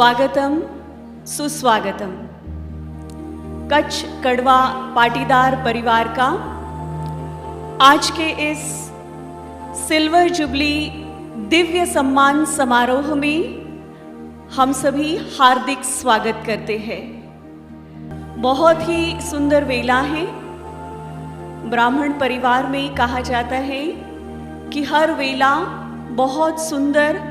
स्वागतम सुस्वागतम। कच्छ कड़वा पाटीदार परिवार का आज के इस सिल्वर जुबली दिव्य सम्मान समारोह में हम सभी हार्दिक स्वागत करते हैं। बहुत ही सुंदर वेला है। ब्राह्मण परिवार में कहा जाता है कि हर वेला बहुत सुंदर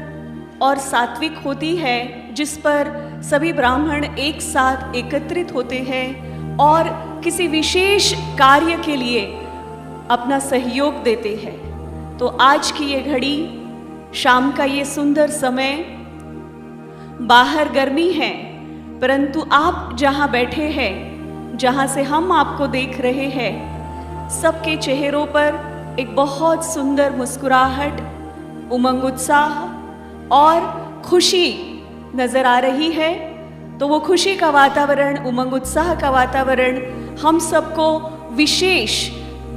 और सात्विक होती है, जिस पर सभी ब्राह्मण एक साथ एकत्रित होते हैं और किसी विशेष कार्य के लिए अपना सहयोग देते हैं। तो आज की ये घड़ी, शाम का ये सुंदर समय, बाहर गर्मी है, परंतु आप जहाँ बैठे हैं, जहाँ से हम आपको देख रहे हैं, सबके चेहरों पर एक बहुत सुंदर मुस्कुराहट, उमंग, उत्साह और खुशी नजर आ रही है। तो वो खुशी का वातावरण, उमंग उत्साह का वातावरण हम सबको विशेष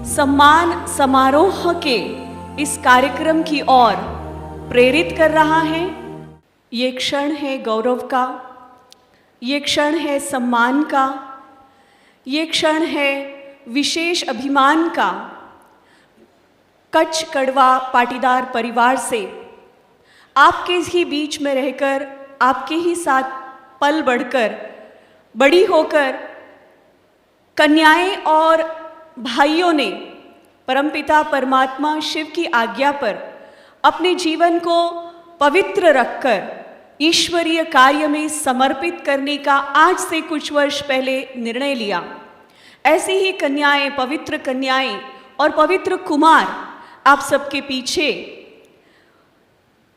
सम्मान समारोह के इस कार्यक्रम की ओर प्रेरित कर रहा है। ये क्षण है गौरव का, ये क्षण है सम्मान का, ये क्षण है विशेष अभिमान का। कच्छ कड़वा पाटीदार परिवार से आपके ही बीच में रहकर, आपके ही साथ पल बढ़कर, बड़ी होकर कन्याएं और भाइयों ने परमपिता परमात्मा शिव की आज्ञा पर अपने जीवन को पवित्र रखकर ईश्वरीय कार्य में समर्पित करने का आज से कुछ वर्ष पहले निर्णय लिया। ऐसी ही कन्याएं, पवित्र कन्याएं और पवित्र कुमार आप सबके पीछे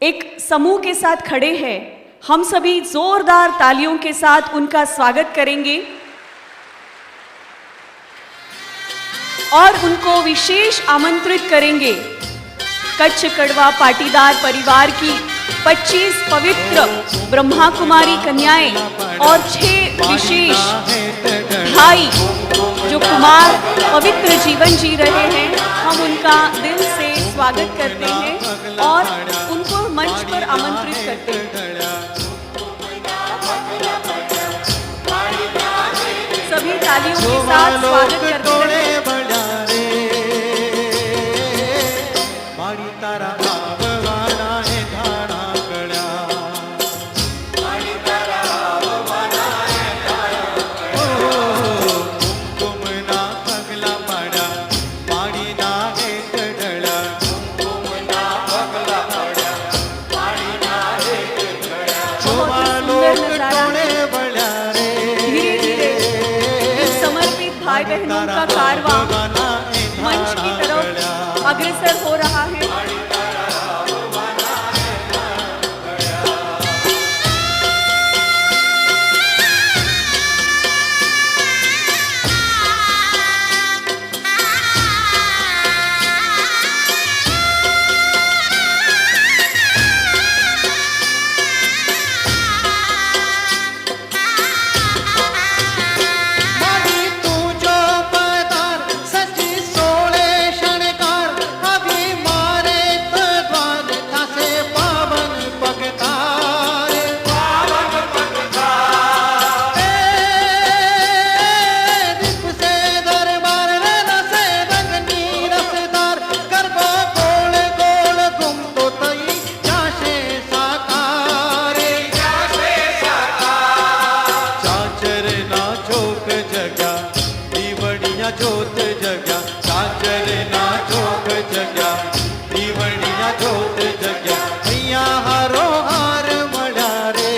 एक समूह के साथ खड़े हैं। हम सभी जोरदार तालियों के साथ उनका स्वागत करेंगे और उनको विशेष आमंत्रित करेंगे। कच्छ कड़वा पाटीदार परिवार की 25 पवित्र ब्रह्मा कुमारी कन्याएं और 6 विशेष भाई जो कुमार पवित्र जीवन जी रहे हैं, हम उनका दिल से स्वागत करते हैं और उनको मंच पर आमंत्रित करते हैं। सभी तालियों के साथ स्वागत करते हैं। भाई बहनों का कारवां मंच की तरफ अग्रसर हो रहा है। जोत जग्या चाचर ना चोक जग्या दीवणिया जोत जग्या मैया हारो हार मळ्या रे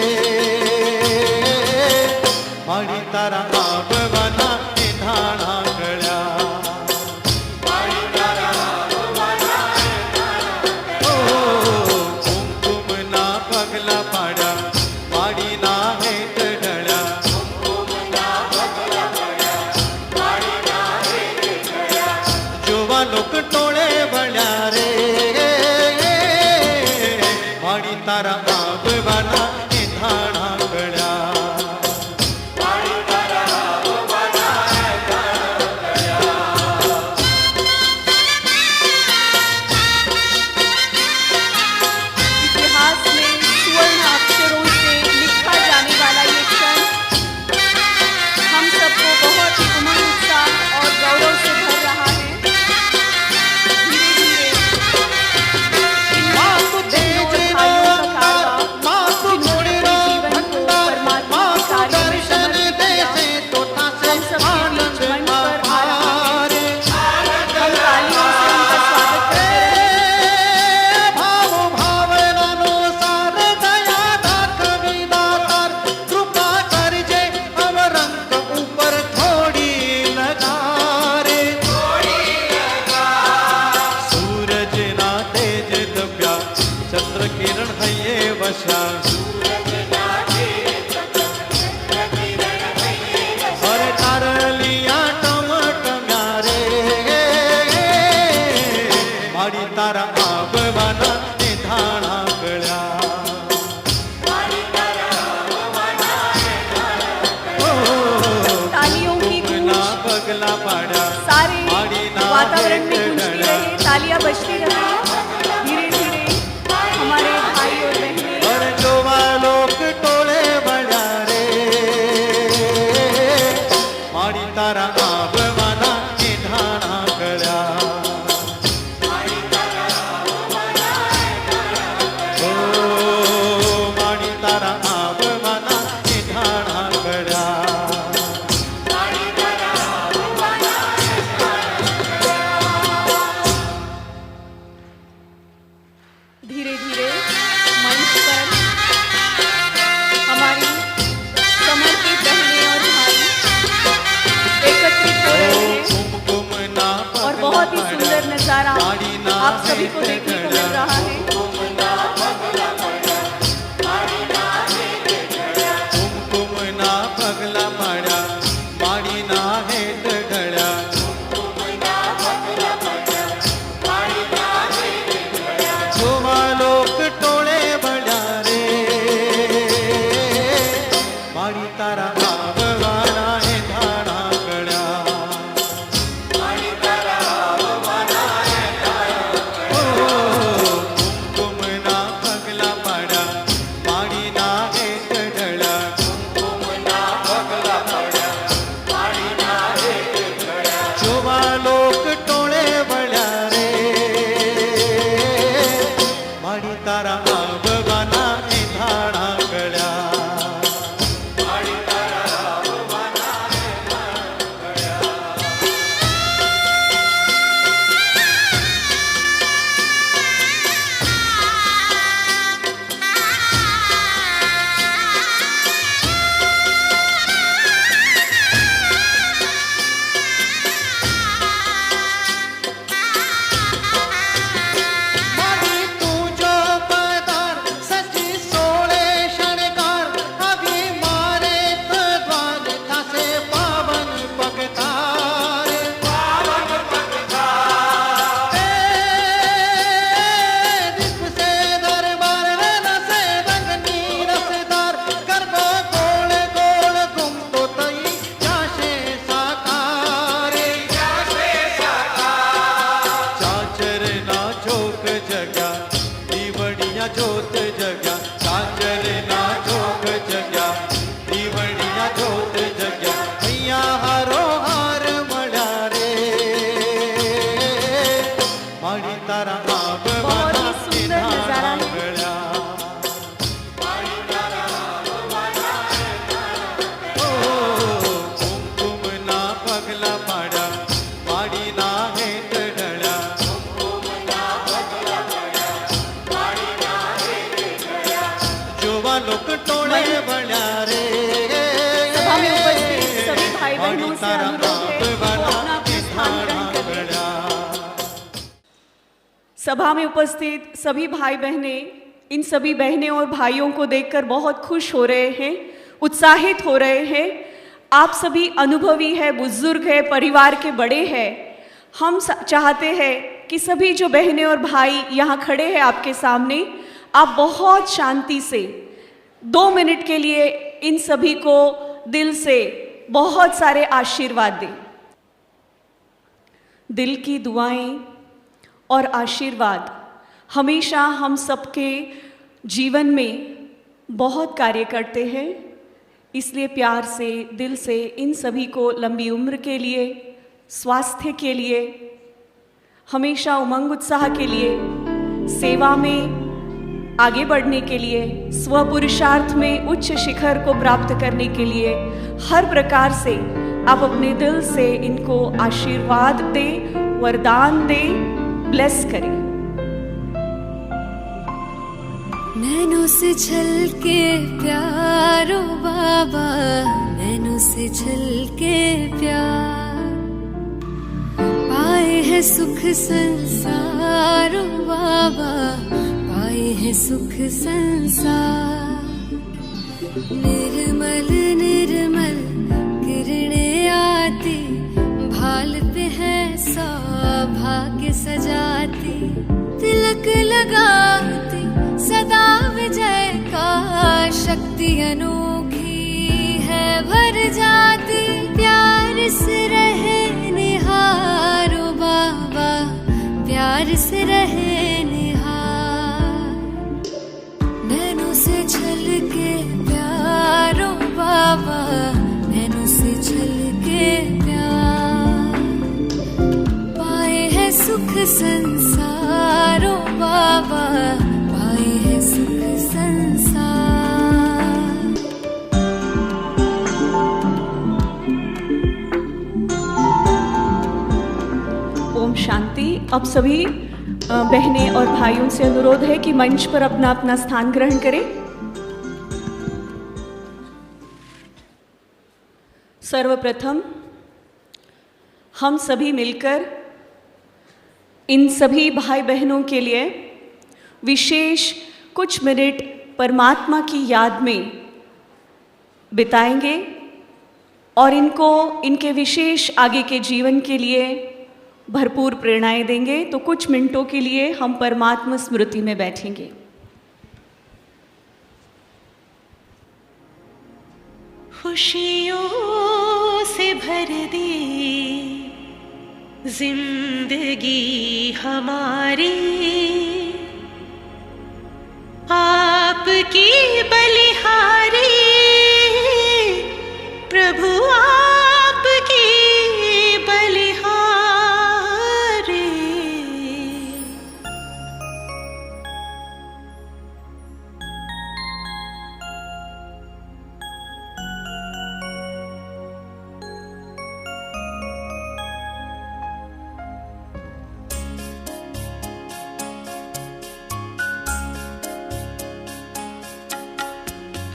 माळी तारा आबवाना निधाणा गळ्या माळी तारा आबवाना निधाणा ओ कुमकुम ना पगला पाड्या माळी ना हेत ढळ्या लोक टोळे बळ्या रे माळी तारा आबवाना निधाणा गळ्या माळी तारा आबवाना निधाणा गळ्या। इतिहास में स्वर्ण अक्षरों से लिखा जा सारे माड़ीना वातावरण में हेठ गूंजती गळ्या। रहे, तालियां बजती रहे। धीरे धीरे हमारे भाई और बहनें और जोवा लोक टोळे वळ्या रे माडी तारा आबवाना निधाणा गळ्या ओ माडी तारा आबवाना निधाणा गळ्या धीरे धीरे मंच पर हमारी समर्पित बहनें और भाई एकत्रित हो रहे हैं कुमकुम ना और बहुत ही सुंदर नजारा आप सभी को देखने को मिल रहा है। कुमकुम ना पगला पाड्या माडीना हेठ गळ्या जोवा लोक टोळे वळ्या रे माडी तारा आबवाना हे धाणा गळ्या कुमकुम ना पगला पाड्या माडीना हेठ गळ्या जोवा लोक टोळे वळ्या रे माडी तारा आबवाना हे धाणा गळ्या माडी तुझो पदार सची सोळे शणगार अभिमाने द्वार थासे पावन पगतार दिख से दरबार रसे रंगनी रसदार गर्भ गोल गोल घुमतो तई जाशे साकार चाचर ना चोक जग्या दिवडिया ज्योत जग्या चाचर ना चोक जग्या दिवडिया ज्योत जग्या मैया हारो हार मळ्या रे माडी तारा आबवाना बहुत ही सुंदर नजारा है। गळ्या कुमकुम ना पगला पाड्या माडीना हेठ गळ्या जोवा लोक टोळे वळ्या रे सभा में उपस्थित सभी भाई बहनों से तारा अनुरोध है कि वो अपना अपना स्थान ग्रहण करें। गळ्या सभा में उपस्थित सभी भाई बहनें इन सभी बहनें और भाइयों को देखकर बहुत खुश हो रहे हैं, उत्साहित हो रहे हैं। आप सभी अनुभवी है, बुजुर्ग है, परिवार के बड़े हैं। हम चाहते हैं कि सभी जो बहनें और भाई यहाँ खड़े हैं आपके सामने, आप बहुत शांति से 2 मिनट के लिए इन सभी को दिल से बहुत सारे आशीर्वाद दें। दिल की दुआएं और आशीर्वाद हमेशा हम सबके जीवन में बहुत कार्य करते हैं। इसलिए प्यार से, दिल से इन सभी को लंबी उम्र के लिए, स्वास्थ्य के लिए, हमेशा उमंग उत्साह के लिए, सेवा में आगे बढ़ने के लिए, स्वपुरुषार्थ में उच्च शिखर को प्राप्त करने के लिए हर प्रकार से आप अपने दिल से इनको आशीर्वाद दें, वरदान दें, ब्लेस करें। नैनों से छलके प्यारो बाबा, नैनों से छलके प्यार, पाए है सुख संसारो बाबा, पाए है सुख संसार। निर्मल निर्मल किरणें आती, भाल पे है सौभाग्य सजाती, तिलक लगाती सदा विजय का, शक्ति अनोखी है भर जाती, प्यार से रहे निहार सुख संसारो बाबा, पाए है सुख संसार। ओम शांति। अब सभी बहनें और भाइयों से अनुरोध है कि मंच पर अपना अपना स्थान ग्रहण करें। सर्वप्रथम हम सभी मिलकर इन सभी भाई बहनों के लिए विशेष कुछ मिनट परमात्मा की याद में बिताएंगे और इनको इनके विशेष आगे के जीवन के लिए भरपूर प्रेरणाएं देंगे। तो कुछ मिनटों के लिए हम परमात्मा स्मृति में बैठेंगे। खुशियों से भर दी जिंदगी हमारी, आपकी बलिहारी प्रभु, आपकी बलिहारी।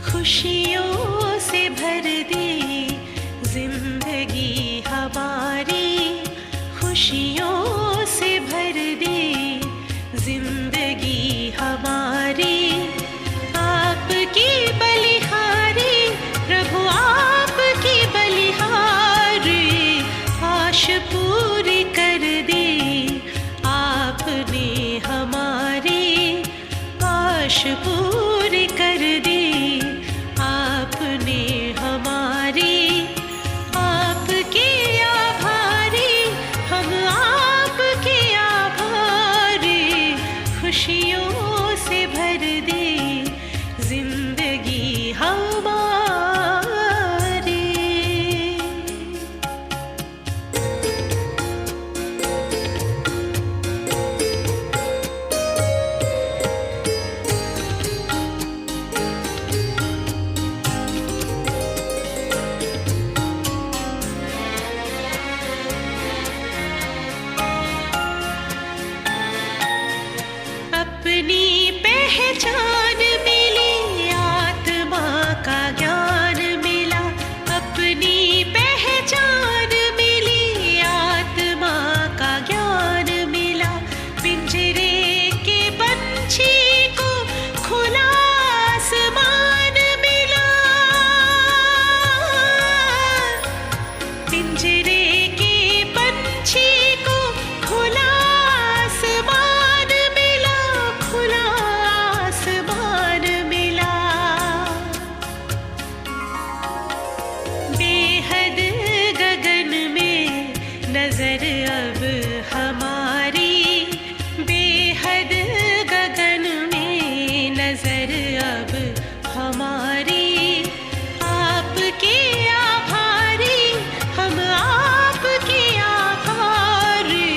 खुशियों से भर दी जिंदगी हमारी, खुशियों से भर दी जिंदगी हमारी, आपकी बलिहारी प्रभु, आपकी बलिहारी। आश पूरी कर दी आपने हमारी, आश पूरी कर दी आपने हमारी। आपके आभारी हम, आपके आभारी। खुशियों से भर दी जिंदगी हमारी। अपनी पहचान मिली, आत्मा का ज्ञान मिला। अपनी पहचान मिली, आत्मा का ज्ञान मिला। पिंजरे के पंछी को खुला आसमान मिला, पिंजरे के पंछी को खुला आसमान मिला, खुला आसमान मिला। बेहद गगन में नजर अब हमारी, बेहद गगन में नजर अब हमारी। आपके आभारी हम, आपके आभारी।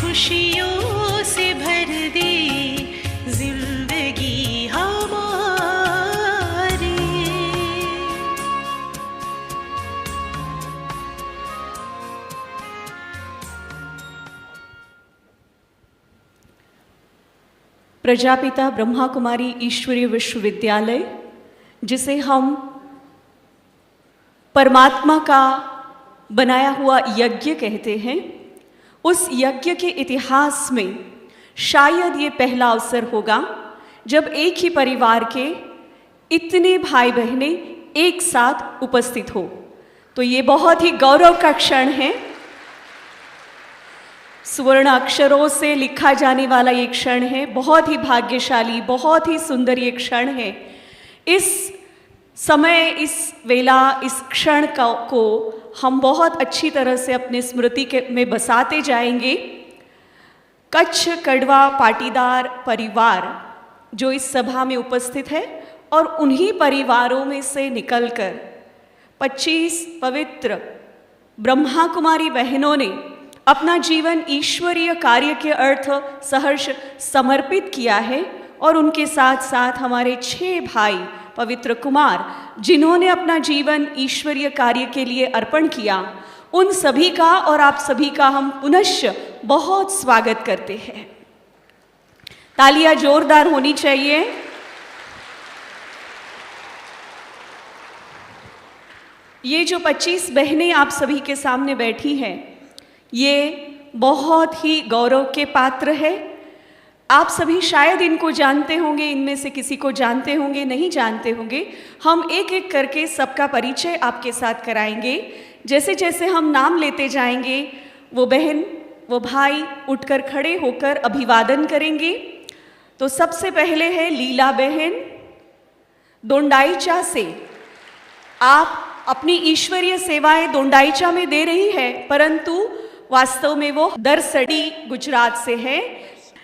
खुशियों से भर दी जिंदगी हमारी। प्रजापिता ब्रह्मा कुमारी ईश्वरीय विश्वविद्यालय, जिसे हम परमात्मा का बनाया हुआ यज्ञ कहते हैं, उस यज्ञ के इतिहास में शायद ये पहला अवसर होगा जब एक ही परिवार के इतने भाई बहनें एक साथ उपस्थित हो। तो ये बहुत ही गौरव का क्षण है। स्वर्ण अक्षरों से लिखा जाने वाला ये क्षण है। बहुत ही भाग्यशाली, बहुत ही सुंदर ये क्षण है। इस समय, इस वेला, इस क्षण को हम बहुत अच्छी तरह से अपने स्मृति में बसाते जाएंगे। कच्छ कड़वा पाटीदार परिवार जो इस सभा में उपस्थित है, और उन्हीं परिवारों में से निकलकर 25 पवित्र ब्रह्मा कुमारी बहनों ने अपना जीवन ईश्वरीय कार्य के अर्थ सहर्ष समर्पित किया है, और उनके साथ साथ हमारे 6 भाई पवित्र कुमार जिन्होंने अपना जीवन ईश्वरीय कार्य के लिए अर्पण किया, उन सभी का और आप सभी का हम पुनश्च बहुत स्वागत करते हैं। तालियां जोरदार होनी चाहिए। ये जो 25 बहनें आप सभी के सामने बैठी हैं, ये बहुत ही गौरव के पात्र है। आप सभी शायद इनको जानते होंगे, इनमें से किसी को जानते होंगे, नहीं जानते होंगे। हम एक एक करके सबका परिचय आपके साथ कराएंगे। जैसे जैसे हम नाम लेते जाएंगे, वो बहन, वो भाई उठकर खड़े होकर अभिवादन करेंगे। तो सबसे पहले है लीला बहन दोंडाईचा से। आप अपनी ईश्वरीय सेवाएं दोंडाईचा में दे रही है, परंतु वास्तव में वो दरसड़ी गुजरात से है।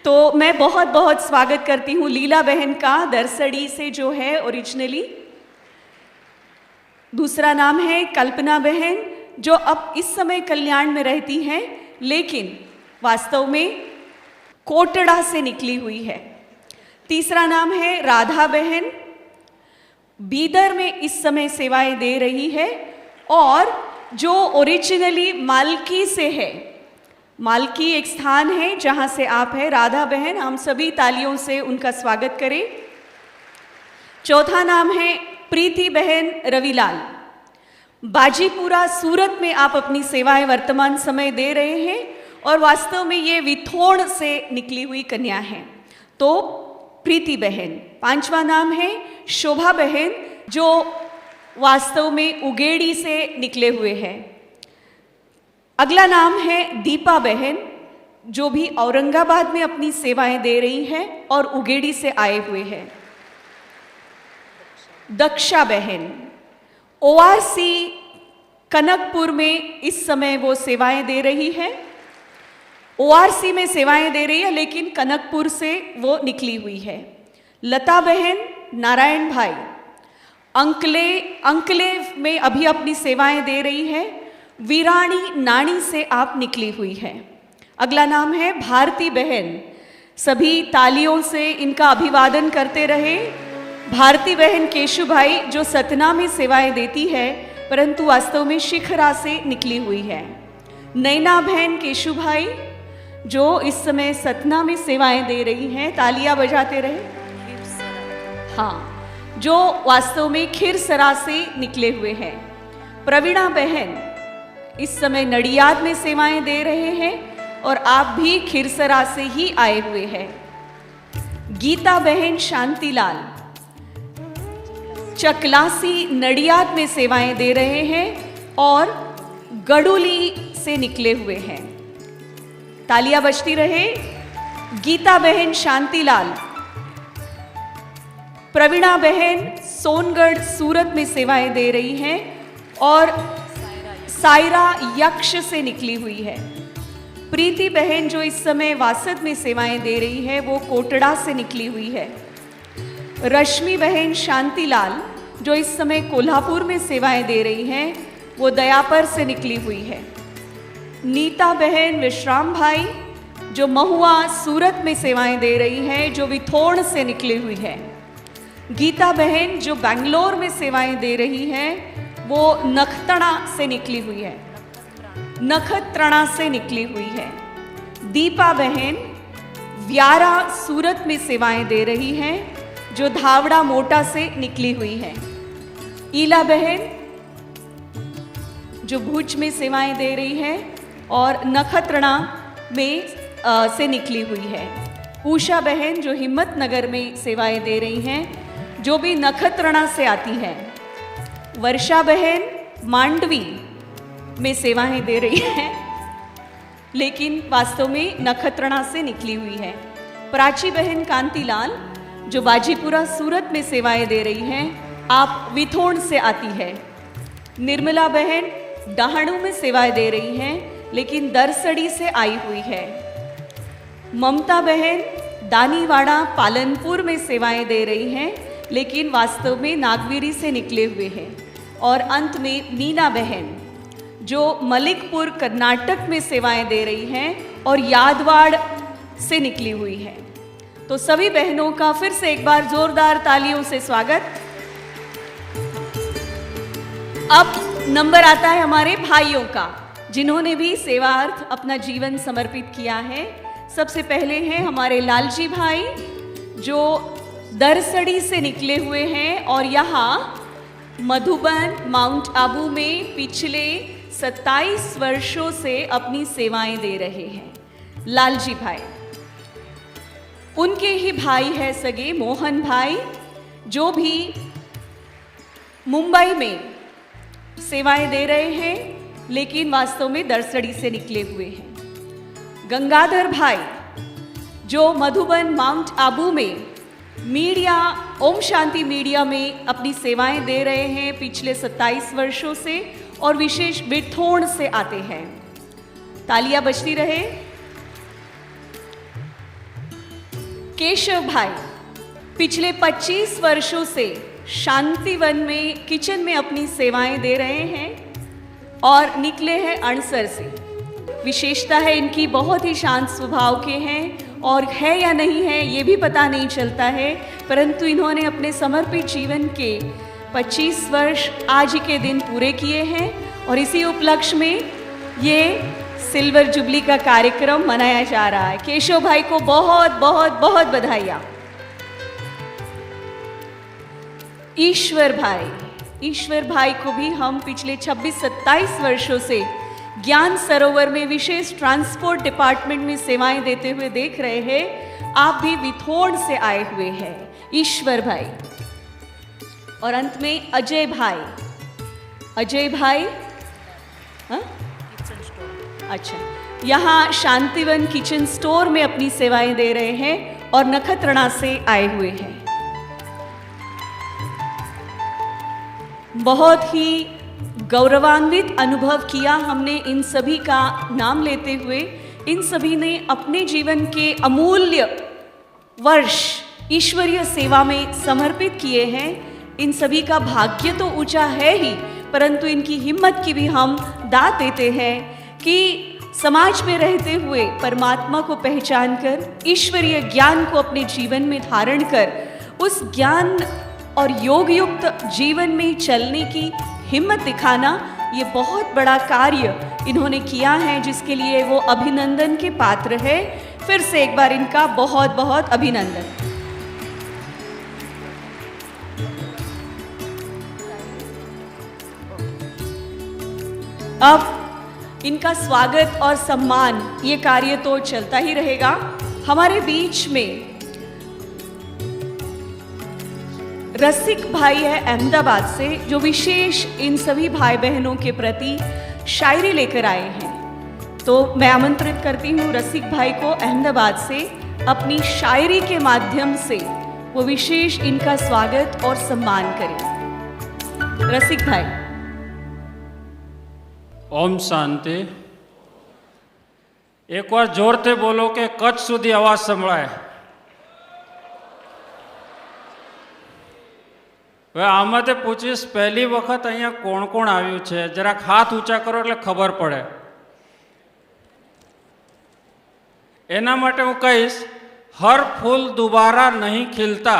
तो मैं बहुत बहुत स्वागत करती हूँ लीला बहन का, दरसड़ी से जो है ओरिजिनली। दूसरा नाम है कल्पना बहन, जो अब इस समय कल्याण में रहती हैं, लेकिन वास्तव में कोटड़ा से निकली हुई है। तीसरा नाम है राधा बहन, बीदर में इस समय सेवाएं दे रही है, और जो ओरिजिनली मालकी से है। मालकी एक स्थान है जहां से आप है राधा बहन, हम सभी तालियों से उनका स्वागत करें। चौथा नाम है प्रीति बहन रविलाल, बाजीपुरा सूरत में आप अपनी सेवाएं वर्तमान समय दे रहे हैं, और वास्तव में ये विथोड़ से निकली हुई कन्या है। तो प्रीति बहन। पांचवा नाम है शोभा बहन, जो वास्तव में उगेड़ी से निकले हुए हैं। अगला नाम है दीपा बहन, जो भी औरंगाबाद में अपनी सेवाएं दे रही हैं और उगेड़ी से आए हुए हैं। दक्षा बहन ओआरसी कनकपुर में इस समय वो सेवाएं दे रही है। ओआरसी में सेवाएं दे रही है, लेकिन कनकपुर से वो निकली हुई है। लता बहन नारायण भाई अंकले में अभी अपनी सेवाएं दे रही है। वीराणी नानी से आप निकली हुई है। अगला नाम है भारती बहन, सभी तालियों से इनका अभिवादन करते रहे। भारती बहन केशु भाई, जो सतना में सेवाएं देती है, परंतु वास्तव में शिखरा से निकली हुई है। नैना बहन केशु भाई, जो इस समय सतना में सेवाएं दे रही हैं, तालियां बजाते रहे। हाँ, जो वास्तव में खिरसरा से निकले हुए हैं। प्रवीणा बहन इस समय नडियाद में सेवाएं दे रहे हैं, और आप भी खिरसरा से ही आए हुए हैं। गीता बहन शांतिलाल चकलासी नडियाद में सेवाएं दे रहे हैं, और गडुली से निकले हुए हैं। तालियां बजती रहे। गीता बहन शांतिलाल, प्रवीणा बहन सोनगढ़ सूरत में सेवाएं दे रही हैं, और सायरा यक्ष से निकली हुई है। प्रीति बहन, जो इस समय वासद में सेवाएं दे रही है, वो कोटड़ा से निकली हुई है। रश्मि बहन शांतिलाल, जो इस समय कोल्हापुर में सेवाएं दे रही हैं, वो दयापर से निकली हुई है। नीता बहन विश्राम भाई, जो महुआ सूरत में सेवाएं दे रही हैं, जो विथोड़ से निकली हुई है। गीता बहन, जो बेंगलोर में सेवाएं दे रही हैं, वो नखत्रणा से निकली हुई है। नखत्रणा से निकली हुई है। दीपा बहन व्यारा सूरत में सेवाएं दे रही हैं, जो धावड़ा मोटा से निकली हुई है। ईला बहन, जो भुज में सेवाएं दे रही है और नखत्रणा में से निकली हुई है। उषा बहन, जो हिम्मतनगर में सेवाएं दे रही हैं, जो भी नखत्रणा से आती है। वर्षा बहन मांडवी में सेवाएं दे रही है, लेकिन वास्तव में नखत्रणा से निकली हुई है। प्राची बहन कांतिलाल, जो बाजीपुरा सूरत में सेवाएं दे रही हैं, आप विथोण से आती है। निर्मला बहन डहाणू में सेवाएं दे रही हैं, लेकिन दरसड़ी से आई हुई है। ममता बहन दानीवाड़ा पालनपुर में सेवाएं दे रही हैं, लेकिन वास्तव में नागवीरी से निकले हुए हैं। और अंत में मीना बहन, जो मलिकपुर कर्नाटक में सेवाएं दे रही हैं और यादवाड़ से निकली हुई है। तो सभी बहनों का फिर से एक बार जोरदार तालियों से स्वागत। अब नंबर आता है हमारे भाइयों का, जिन्होंने भी सेवार्थ अपना जीवन समर्पित किया है। सबसे पहले हैं हमारे लालजी भाई, जो दरसड़ी से निकले हुए हैं और यहाँ मधुबन माउंट आबू में पिछले 27 वर्षों से अपनी सेवाएं दे रहे हैं। लालजी भाई, उनके ही भाई है सगे मोहन भाई, जो भी मुंबई में सेवाएं दे रहे हैं लेकिन वास्तव में दरसड़ी से निकले हुए हैं। गंगाधर भाई, जो मधुबन माउंट आबू में मीडिया, ओम शांति मीडिया में अपनी सेवाएं दे रहे हैं पिछले 27 वर्षों से और विशेष बिरथोण से आते हैं। तालियां बजती रहे। केशव भाई पिछले 25 वर्षों से शांतिवन में किचन में अपनी सेवाएं दे रहे हैं और निकले हैं अणसर से। विशेषता है इनकी बहुत ही शांत स्वभाव के हैं और है या नहीं है ये भी पता नहीं चलता है, परंतु इन्होंने अपने समर्पित जीवन के 25 वर्ष आज ही के दिन पूरे किए हैं और इसी उपलक्ष्य में ये सिल्वर जुबली का कार्यक्रम मनाया जा रहा है। केशव भाई को बहुत बहुत बहुत बधाइयाँ। ईश्वर भाई को भी हम पिछले 26-27 वर्षों से ज्ञान सरोवर में विशेष ट्रांसपोर्ट डिपार्टमेंट में सेवाएं देते हुए देख रहे हैं। आप भी विथोड़ से आए हुए हैं, ईश्वर भाई। और अंत में अजय भाई हाँ? अच्छा, यहाँ शांतिवन किचन स्टोर में अपनी सेवाएं दे रहे हैं और नखत्रणा से आए हुए हैं। बहुत ही गौरवान्वित अनुभव किया हमने इन सभी का नाम लेते हुए। इन सभी ने अपने जीवन के अमूल्य वर्ष ईश्वरीय सेवा में समर्पित किए हैं। इन सभी का भाग्य तो ऊंचा है ही, परंतु इनकी हिम्मत की भी हम दाद देते हैं कि समाज में रहते हुए परमात्मा को पहचान कर, ईश्वरीय ज्ञान को अपने जीवन में धारण कर, उस ज्ञान और योग युक्त जीवन में चलने की हिम्मत दिखाना, ये बहुत बड़ा कार्य इन्होंने किया है, जिसके लिए वो अभिनंदन के पात्र है। फिर से एक बार इनका बहुत बहुत अभिनंदन। अब इनका स्वागत और सम्मान, ये कार्य तो चलता ही रहेगा। हमारे बीच में रसिक भाई है अहमदाबाद से, जो विशेष इन सभी भाई बहनों के प्रति शायरी लेकर आए हैं। तो मैं आमंत्रित करती हूँ रसिक भाई को अहमदाबाद से, अपनी शायरी के माध्यम से वो विशेष इनका स्वागत और सम्मान करें। रसिक भाई। ओम शांति। एक बार जोर से बोलो कि कच्छ सुधी अवाज संभळाय। હવે આમાંથી પૂછીશ, પહેલી વખત અહીંયા કોણ કોણ આવ્યું છે? જરાક હાથ ઊંચા કરો એટલે ખબર પડે। એના માટે હું કહીશ, હર ફૂલ दोबारा नहीं खिलता,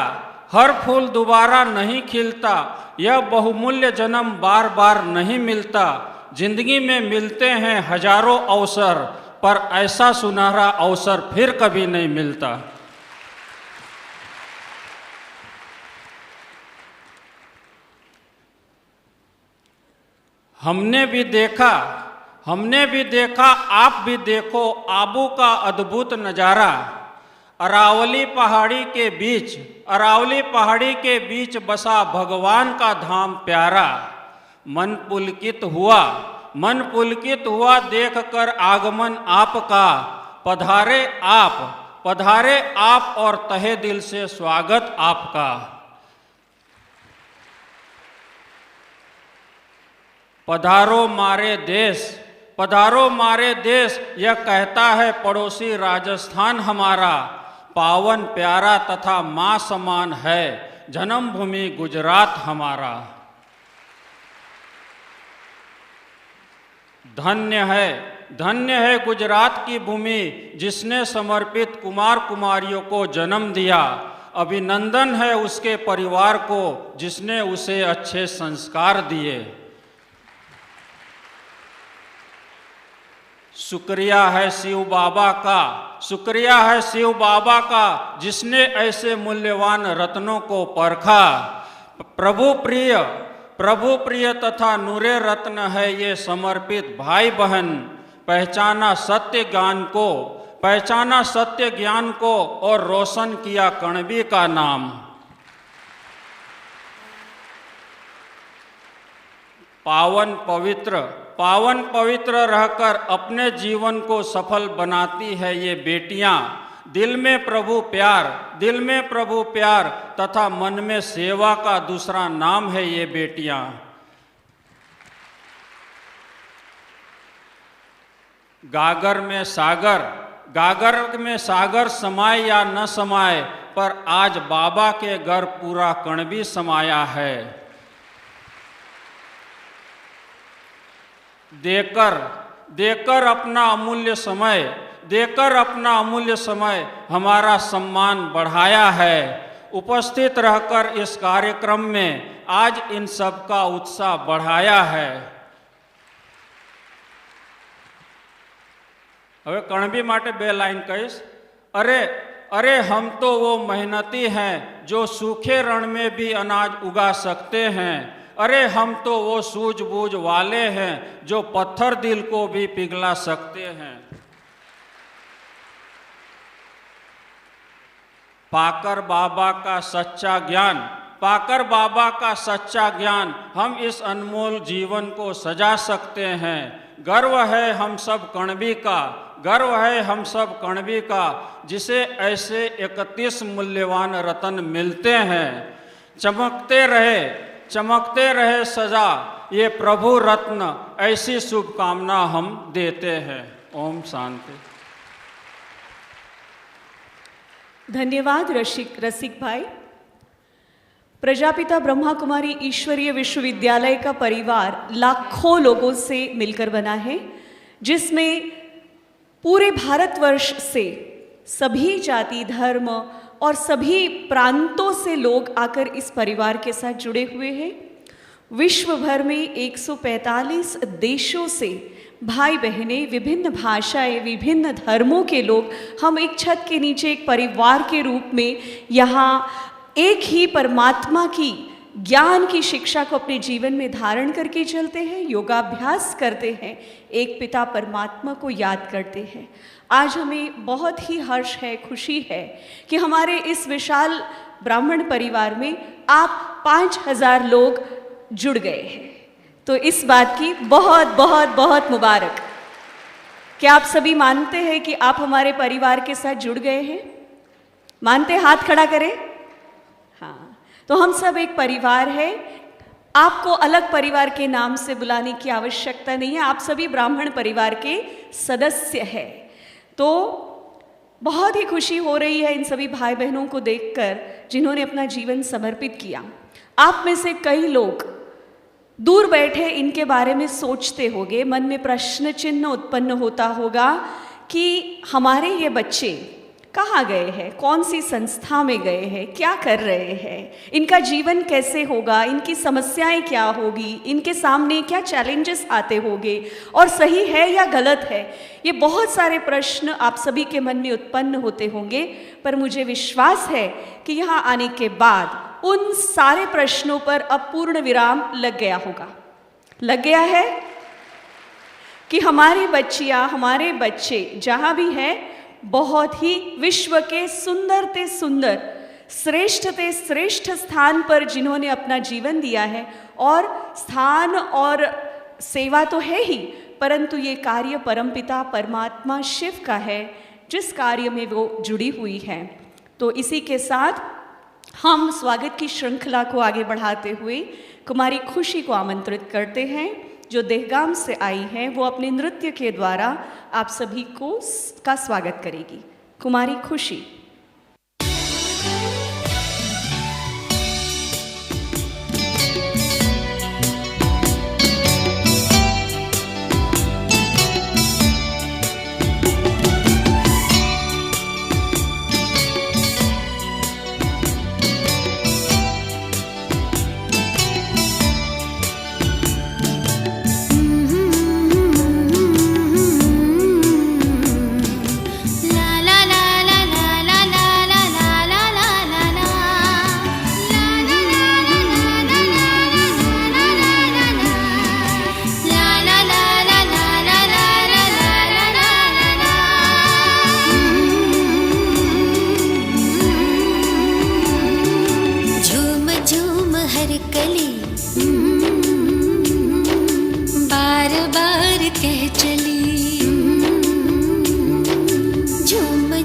हर फूल दोबारा नहीं खिलता, यह बहुमूल्य जन्म बार बार नहीं मिलता। जिंदगी में मिलते हैं हजारों अवसर, पर ऐसा सुनहरा अवसर फिर कभी नहीं मिलता। हमने भी देखा, आप भी देखो आबू का अद्भुत नज़ारा। अरावली पहाड़ी के बीच बसा भगवान का धाम प्यारा। मन पुलकित हुआ देखकर आगमन आपका। पधारे आप और तहे दिल से स्वागत आपका। पधारो मारे देश, यह कहता है पड़ोसी राजस्थान हमारा। पावन प्यारा तथा माँ समान है जन्मभूमि गुजरात हमारा। धन्य है गुजरात की भूमि जिसने समर्पित कुमार कुमारियों को जन्म दिया। अभिनंदन है उसके परिवार को जिसने उसे अच्छे संस्कार दिए। शुक्रिया है शिव बाबा का जिसने ऐसे मूल्यवान रत्नों को परखा। प्रभु प्रिय तथा नूरे रत्न है ये समर्पित भाई बहन। पहचाना सत्य ज्ञान को और रोशन किया कणबी का नाम। पावन पवित्र रहकर अपने जीवन को सफल बनाती है ये बेटियां। दिल में प्रभु प्यार तथा मन में सेवा का दूसरा नाम है ये बेटियां। गागर में सागर समाए या न समाए, पर आज बाबा के घर पूरा कणबी समाया है। देकर अपना अमूल्य समय हमारा सम्मान बढ़ाया है। उपस्थित रहकर इस कार्यक्रम में आज इन सब का उत्साह बढ़ाया है। હવે કણબી માટે 2 લાઈન કહીશ। अरे हम तो वो मेहनती हैं जो सूखे रण में भी अनाज उगा सकते हैं। अरे हम तो वो सूझबूझ वाले हैं जो पत्थर दिल को भी पिघला सकते हैं। पाकर बाबा का सच्चा ज्ञान हम इस अनमोल जीवन को सजा सकते हैं। गर्व है हम सब कणबी का जिसे ऐसे 31 मूल्यवान रत्न मिलते हैं। चमकते रहे सजा ये प्रभु रत्न, ऐसी शुभकामना हम देते हैं। ओम शांति। धन्यवाद रसिक भाई। प्रजापिता ब्रह्मा कुमारी ईश्वरीय विश्वविद्यालय का परिवार लाखों लोगों से मिलकर बना है, जिसमें पूरे भारतवर्ष से सभी जाति धर्म और सभी प्रांतों से लोग आकर इस परिवार के साथ जुड़े हुए हैं। विश्व भर में 145 देशों से भाई बहनें, विभिन्न भाषाएं, विभिन्न धर्मों के लोग हम एक छत के नीचे एक परिवार के रूप में यहाँ एक ही परमात्मा की ज्ञान की शिक्षा को अपने जीवन में धारण करके चलते हैं, योगाभ्यास करते हैं, एक पिता परमात्मा को याद करते हैं। आज हमें बहुत ही हर्ष है, खुशी है कि हमारे इस विशाल ब्राह्मण परिवार में आप 5000 लोग जुड़ गए हैं। तो इस बात की बहुत बहुत बहुत मुबारक। क्या आप सभी मानते हैं कि आप हमारे परिवार के साथ जुड़ गए हैं? मानते? हाथ खड़ा करें। हाँ, तो हम सब एक परिवार है। आपको अलग परिवार के नाम से बुलाने की आवश्यकता नहीं है, आप सभी ब्राह्मण परिवार के सदस्य हैं। तो बहुत ही खुशी हो रही है इन सभी भाई बहनों को देखकर जिन्होंने अपना जीवन समर्पित किया। आप में से कई लोग दूर बैठे इनके बारे में सोचते होंगे, मन में प्रश्न चिन्ह उत्पन्न होता होगा कि हमारे ये बच्चे कहाँ गए हैं, कौन सी संस्था में गए हैं, क्या कर रहे हैं, इनका जीवन कैसे होगा, इनकी समस्याएं क्या होगी, इनके सामने क्या चैलेंजेस आते होंगे और सही है या गलत है। ये बहुत सारे प्रश्न आप सभी के मन में उत्पन्न होते होंगे, पर मुझे विश्वास है कि यहाँ आने के बाद उन सारे प्रश्नों पर अब पूर्ण विराम लग गया होगा। लग गया है कि हमारी बच्चियाँ, हमारे बच्चे जहाँ भी हैं बहुत ही विश्व के सुंदर ते सुंदर, श्रेष्ठ ते श्रेष्ठ स्थान पर जिन्होंने अपना जीवन दिया है। और स्थान और सेवा तो है ही, परंतु ये कार्य परमपिता परमात्मा शिव का है जिस कार्य में वो जुड़ी हुई है। तो इसी के साथ हम स्वागत की श्रृंखला को आगे बढ़ाते हुए कुमारी खुशी को आमंत्रित करते हैं, जो देहगाम से आई हैं। वो अपने नृत्य के द्वारा आप सभी का स्वागत करेगी। कुमारी खुशी।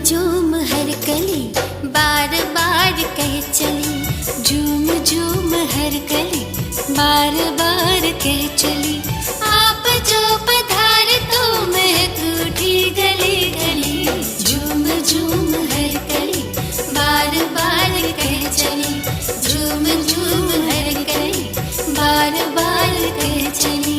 झूम हर कली बार बार कह चली, झूम झूम हर कली बार बार कह चली। आप जो पधारे तो महक उठी गली गली, झूम झूम हर कली बार बार कह चली, झूम झूम हर कली बार बार कह चली।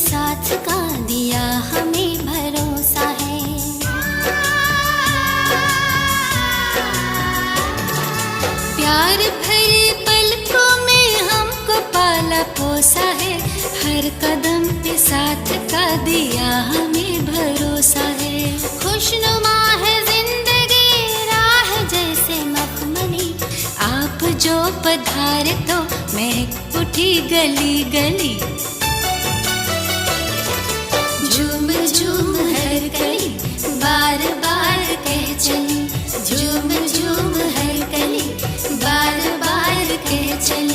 साथ का दिया हमें भरोसा है, प्यार भरे पलकों में हमको पाला पोसा है, हर कदम पे साथ का दिया हमें भरोसा है। खुशनुमा है जिंदगी राह जैसे मखमली, आप जो पधारे तो महक उठी गली गली, झूम झूम हर कली बार बार कह चली, झूम झूम हर कली बार बार कह चली।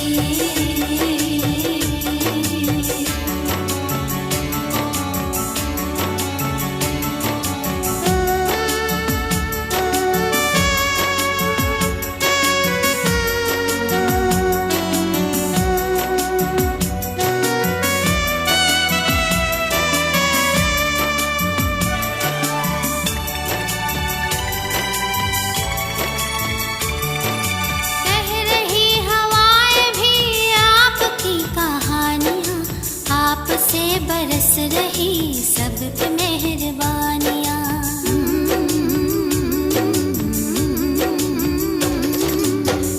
बरस रही सब पे मेहरबानियाँ,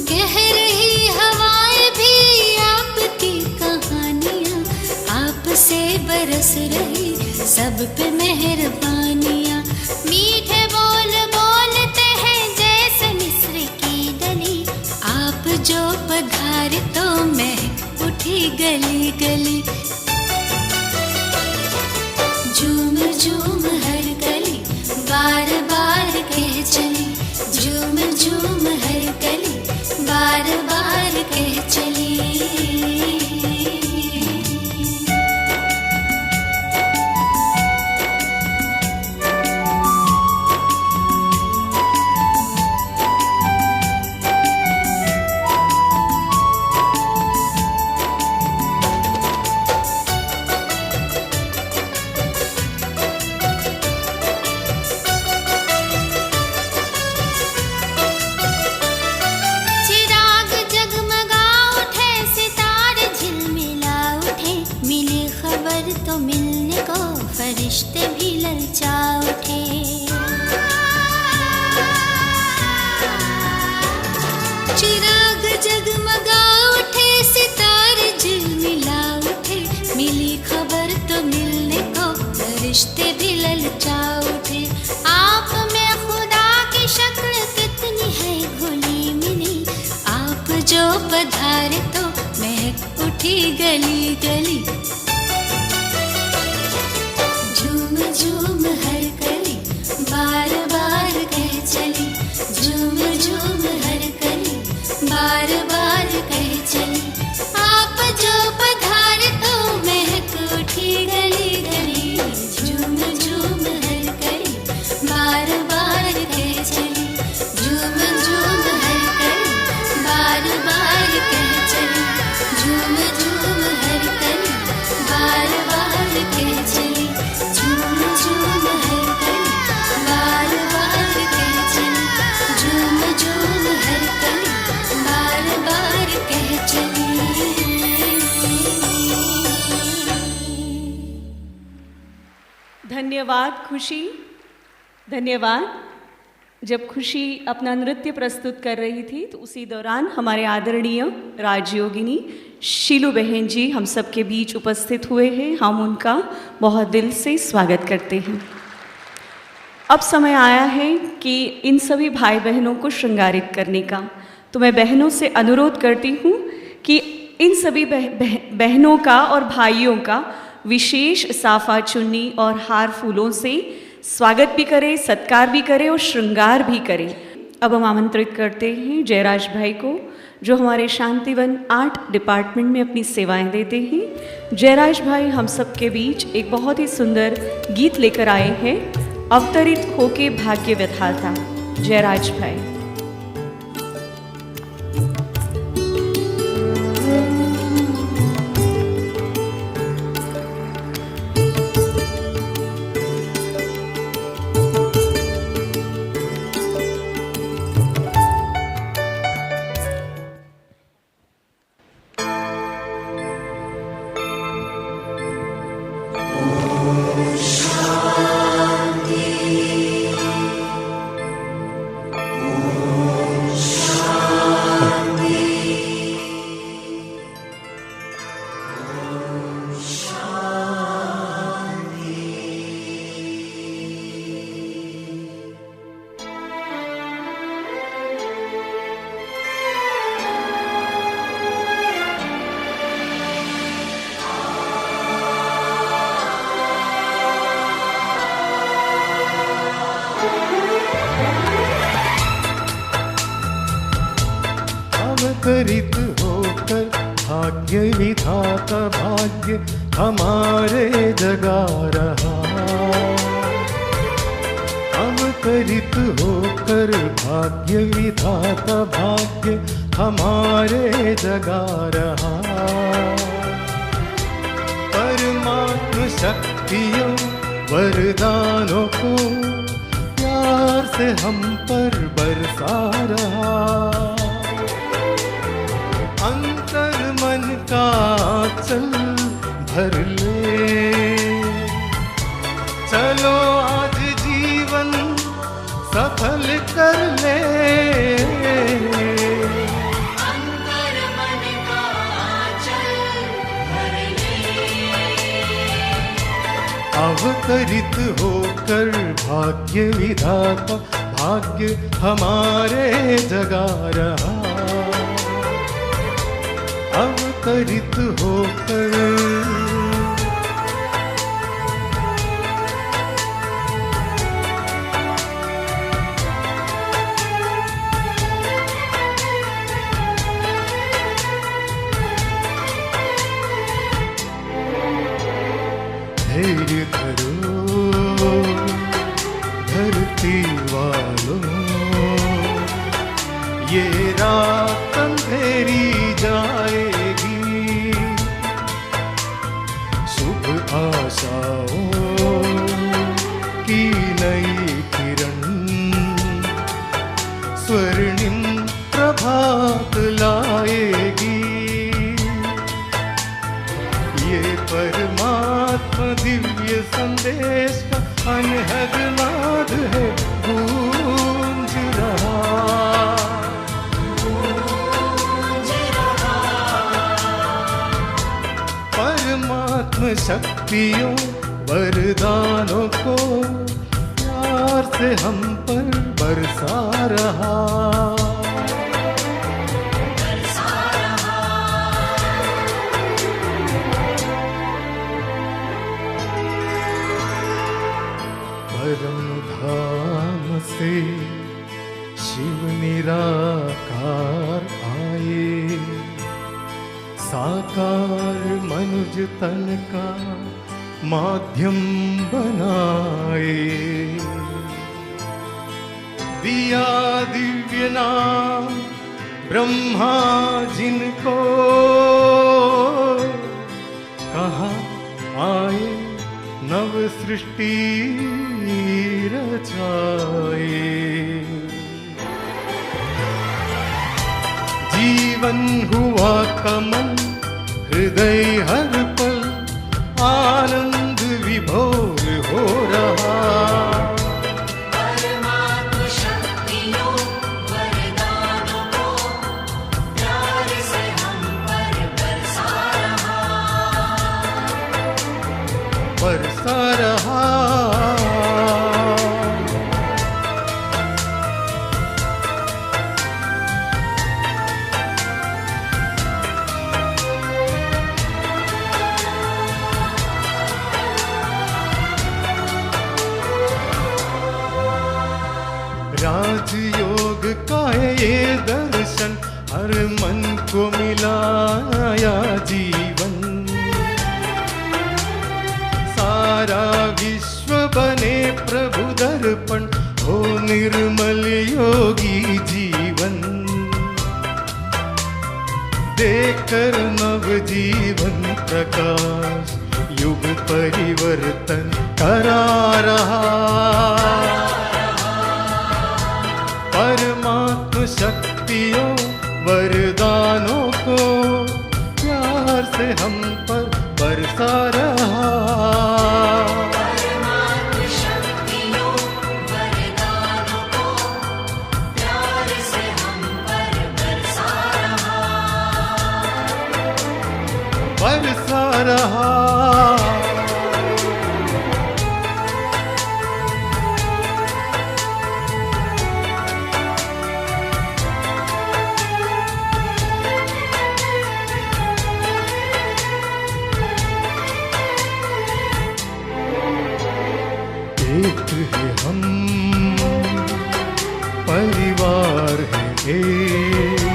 कह रही हवाएं भी आपकी कहानियाँ, आपसे बरस रही सब पे मेहरबानियाँ। मीठे बोल बोलते हैं जैसे मिस्र की डली, आप जो पधारे तो महक उठी गली गली, झूम झूम हर कली बार बार कह चली, झूम झूम हर कली बार बार कह चली। तो मिलने को फरिश्ते भी ललचा उठे, चिराग जगमगा उठे सितारे झिलमिला उठे, मिली खबर तो मिलने को फरिश्ते भी ललचा उठे। आप में खुदा की शक्ल कितनी है घुली मिली, आप जो पधारे तो महक उठी गली गली, झूम झूम हर कली बार बार कह चली, झूम झूम हर कली बार बार कह चली। आप जो पधारे तो महक उठी गली गली, झूम झूम हर कली बार बार कह चली, झूम झूम हर कली बार बार कह चली, झूम झूम हर कली बार बार कह चली, झूम झूम हर कली बार बार कह चली, झूम झूम हर कली बार बार कह चली। धन्यवाद खुशी, धन्यवाद। जब खुशी अपना नृत्य प्रस्तुत कर रही थी तो उसी दौरान हमारे आदरणीय राजयोगिनी शीलू बहन जी हम सबके बीच उपस्थित हुए हैं, हम उनका बहुत दिल से स्वागत करते हैं। अब समय आया है कि इन सभी भाई बहनों को श्रृंगारित करने का, तो मैं बहनों से अनुरोध करती हूँ कि इन सभी बहनों का और भाइयों का विशेष साफा चुन्नी और हार फूलों से स्वागत भी करें, सत्कार भी करें और श्रृंगार भी करें। अब हम आमंत्रित करते हैं जयराज भाई को, जो हमारे शांतिवन आर्ट डिपार्टमेंट में अपनी सेवाएं देते हैं। जयराज भाई हम सबके बीच एक बहुत ही सुंदर गीत लेकर आए हैं, अवतरित होके भाग्य विधाता। जयराज भाई। अवतरित होकर भाग्य विधाता भाग्य हमारे जगा रहा। अवतरित होकर भाग्य विधाता भाग्य हमारे जगा रहा। परमात्म शक्तियों वरदानों को प्यार से हम पर बरसा रहा। अंतर मन का चल भर ले, चलो आज जीवन सफल कर ले। अंतर मन का चल भर ले। अवतरित होकर भाग्य विधाता भाग्य हमारे जगा रहा। अवतरित होकर धैर्य धरो धरती वालों, ये रात अंधेरी जाएगी। शुभ आशाओं की नई किरण स्वर्णिम प्रभात लाएगी। ये परमात्मा दिव्य संदेश का अनहद नाद है गूंज रहा। परमात्मा शक्तियों वरदानों को प्यार से हम पर बरसा रहा। परम धाम से शिव निराकार आए, साकार मनुज तन का माध्यम बनाए। दिया दिव्य नाम ब्रह्मा जिनको, कहा आए नव सृष्टि रचाए। जीवन हुआ कमल हृदय हर पल आनंद विभोर हो रहा। परमात्म शक्तियों वरदानों को प्यार से हम पर बरसा राजयोग का है ये दर्शन, हर मन को मिला नया जीवन। सारा विश्व बने प्रभु दर्पण, हो निर्मल योगी जीवन। देकर नव जीवन प्रकाश, युग परिवर्तन करा रहा। परमात्म शक्तियों वरदानों को प्यार से हम पर बरसा रहा। बरसा रहा। एक है हम, परिवार है एक,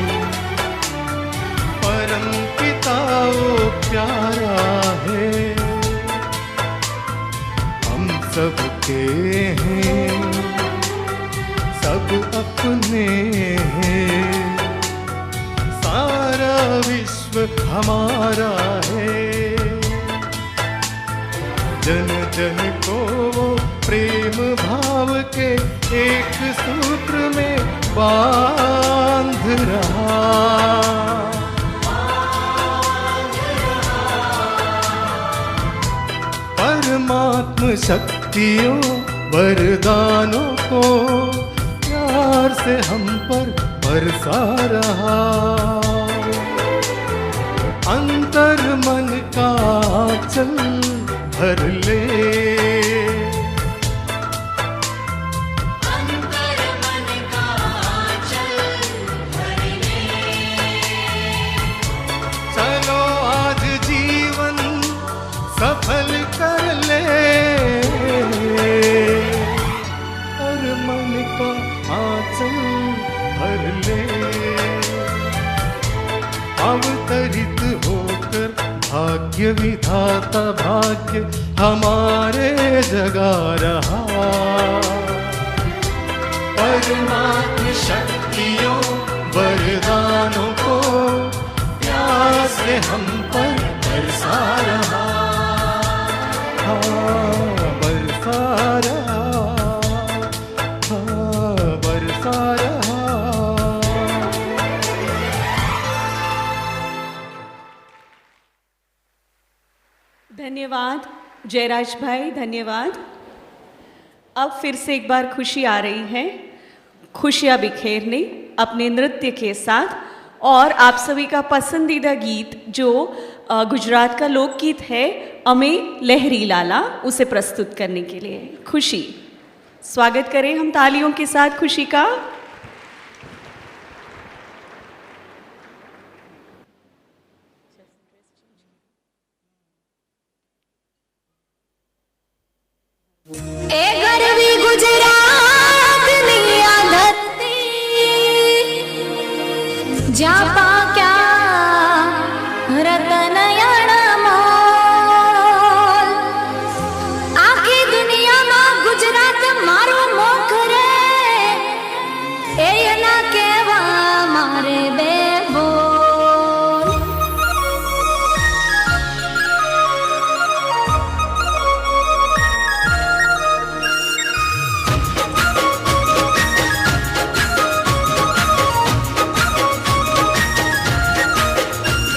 परम पिता वो प्यारा है। हम सबके हैं, सब अपने हैं, सारा विश्व हमारा है। जन जन को वो प्रेम भाव के एक सूत्र में बांध रहा। परमात्म शक्तियों वरदानों को प्यार से हम पर बरसा रहा। अंतर मन का चल भर ले, अंतर मन का चल भर ले। चलो आज जीवन सफल कर ले। और मन का आंचल भर ले, अवतरित होकर भाग्य विधाता भाग्य हमारे जगा रहा। परमात्म शक्तियों वरदानों को प्यार से हम पर बरसा रहा। बरसा रहा, बरसा रहा। धन्यवाद जयराज भाई, धन्यवाद। अब फिर से एक बार खुशी आ रही है, खुशियाँ बिखेरने अपने नृत्य के साथ। और आप सभी का पसंदीदा गीत जो गुजरात का लोकगीत है अमे लहरी लाला, उसे प्रस्तुत करने के लिए खुशी। स्वागत करें हम तालियों के साथ खुशी का। ए गरवी गुजरात नी आ धरती, जा पाक्या रतन अणमोल। आखी दुनिया में गुजरात मारो मोख रे, ए ना केवा मारे बेबोल।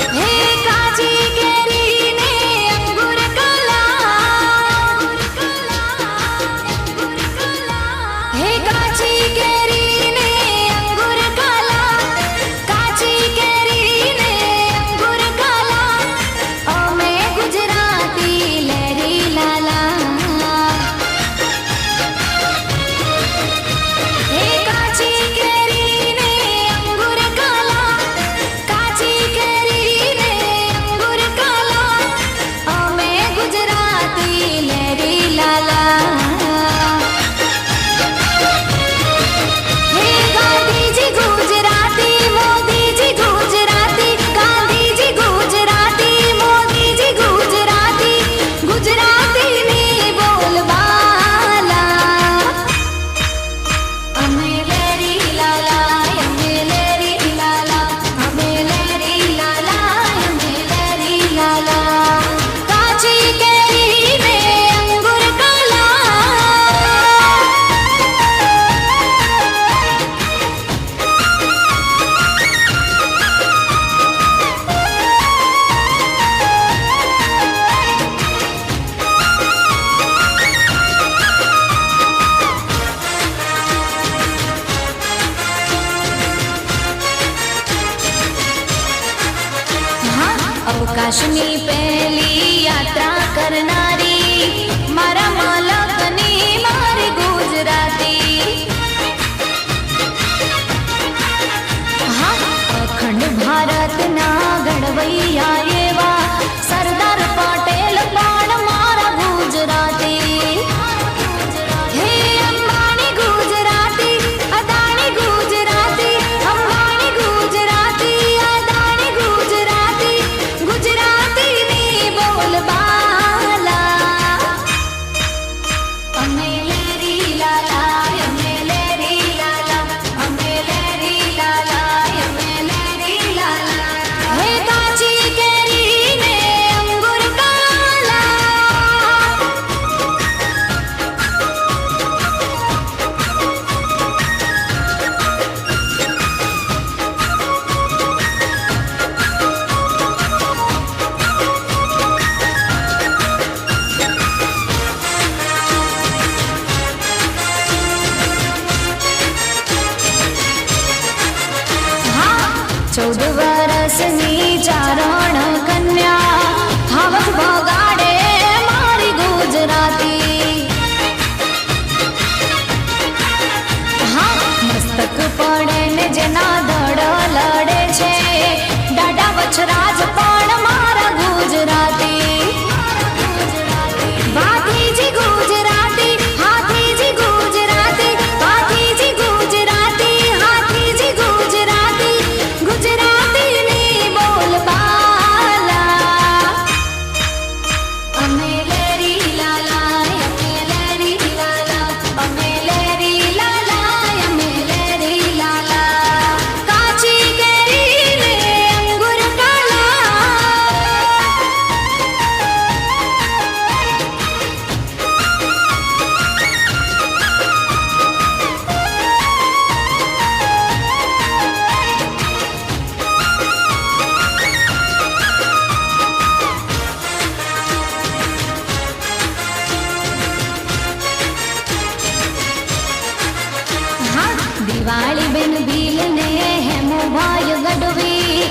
हे काजी केरी ने अंगूर कला, हे काजी केरी ने अंगूर कला, काजी કાશની પહેલી યાત્રા કરનારી મારા માલકની મારી ગુજરાતી. હા, અખંડ ભારતના ઘડવૈયા એવા સરદાર પટેલ પણ મારા ગુજરાતી. હે અંબાણી ગુજરાતી, અદાણી ગુજરાતી, અંબાણી ગુજરાતી, અદાણી ગુજરાતી, ગુજરાતીની બોલબાલા. અમે લેરી લાલા, અમે લેરી લાલા, અમે લેરી લાલા, અમે લેરી લાલા. હે કાચી કેરીને અંગુર કાલા. હા, 14 વર્ષની ચારણ કન્યા હાવક ભગાડે મારી ગુજરાતી. હા, મસ્તક પડે ને જેના ધડ લડે છે દાડા વછરાજ પણ મારા ગુજરાતી. ભાતીજી ગુજરાતી, હાથીજી ગુજરાતી, ભાતીજી ગુજરાતી, હાથીજી ગુજરાતી, ગુજરાતીની બોલબાલા. અમે લેરી લાલા, અમે લેરી લાલા, અમે લેરી લાલા, અમે લેરી લાલા. કાચી કેરીને અંગુર કાલા. હા, દિવાળી બેન ભીલ ને હેમો ભાઈ ગઢવી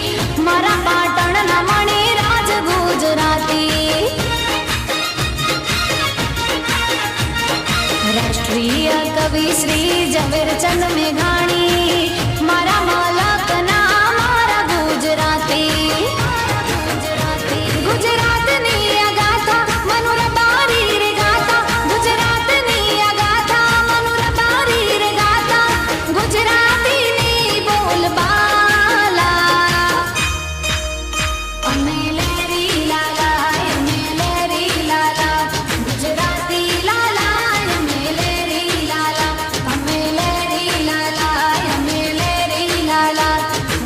મારા પાટણના મણી રાજ ગુજરાતી. રાષ્ટ્રીય કવિ શ્રી ઝવેરચંદ મેઘાણી મારા માલકના મારા ગુજરાતી. ગુજરાતની અગાથા મનુરબારી રે ગાથા, ગુજરાતની અગાથા મનુરબારી રે ગાથા, ગુજરાતીની બોલબાલા. અમે લેરી લાલા, અમે લેરી લાલા, ગુજરાતી લાલા, અમે લેરી લાલા, અમે લેરી લાલા, અમે લેરી લાલા,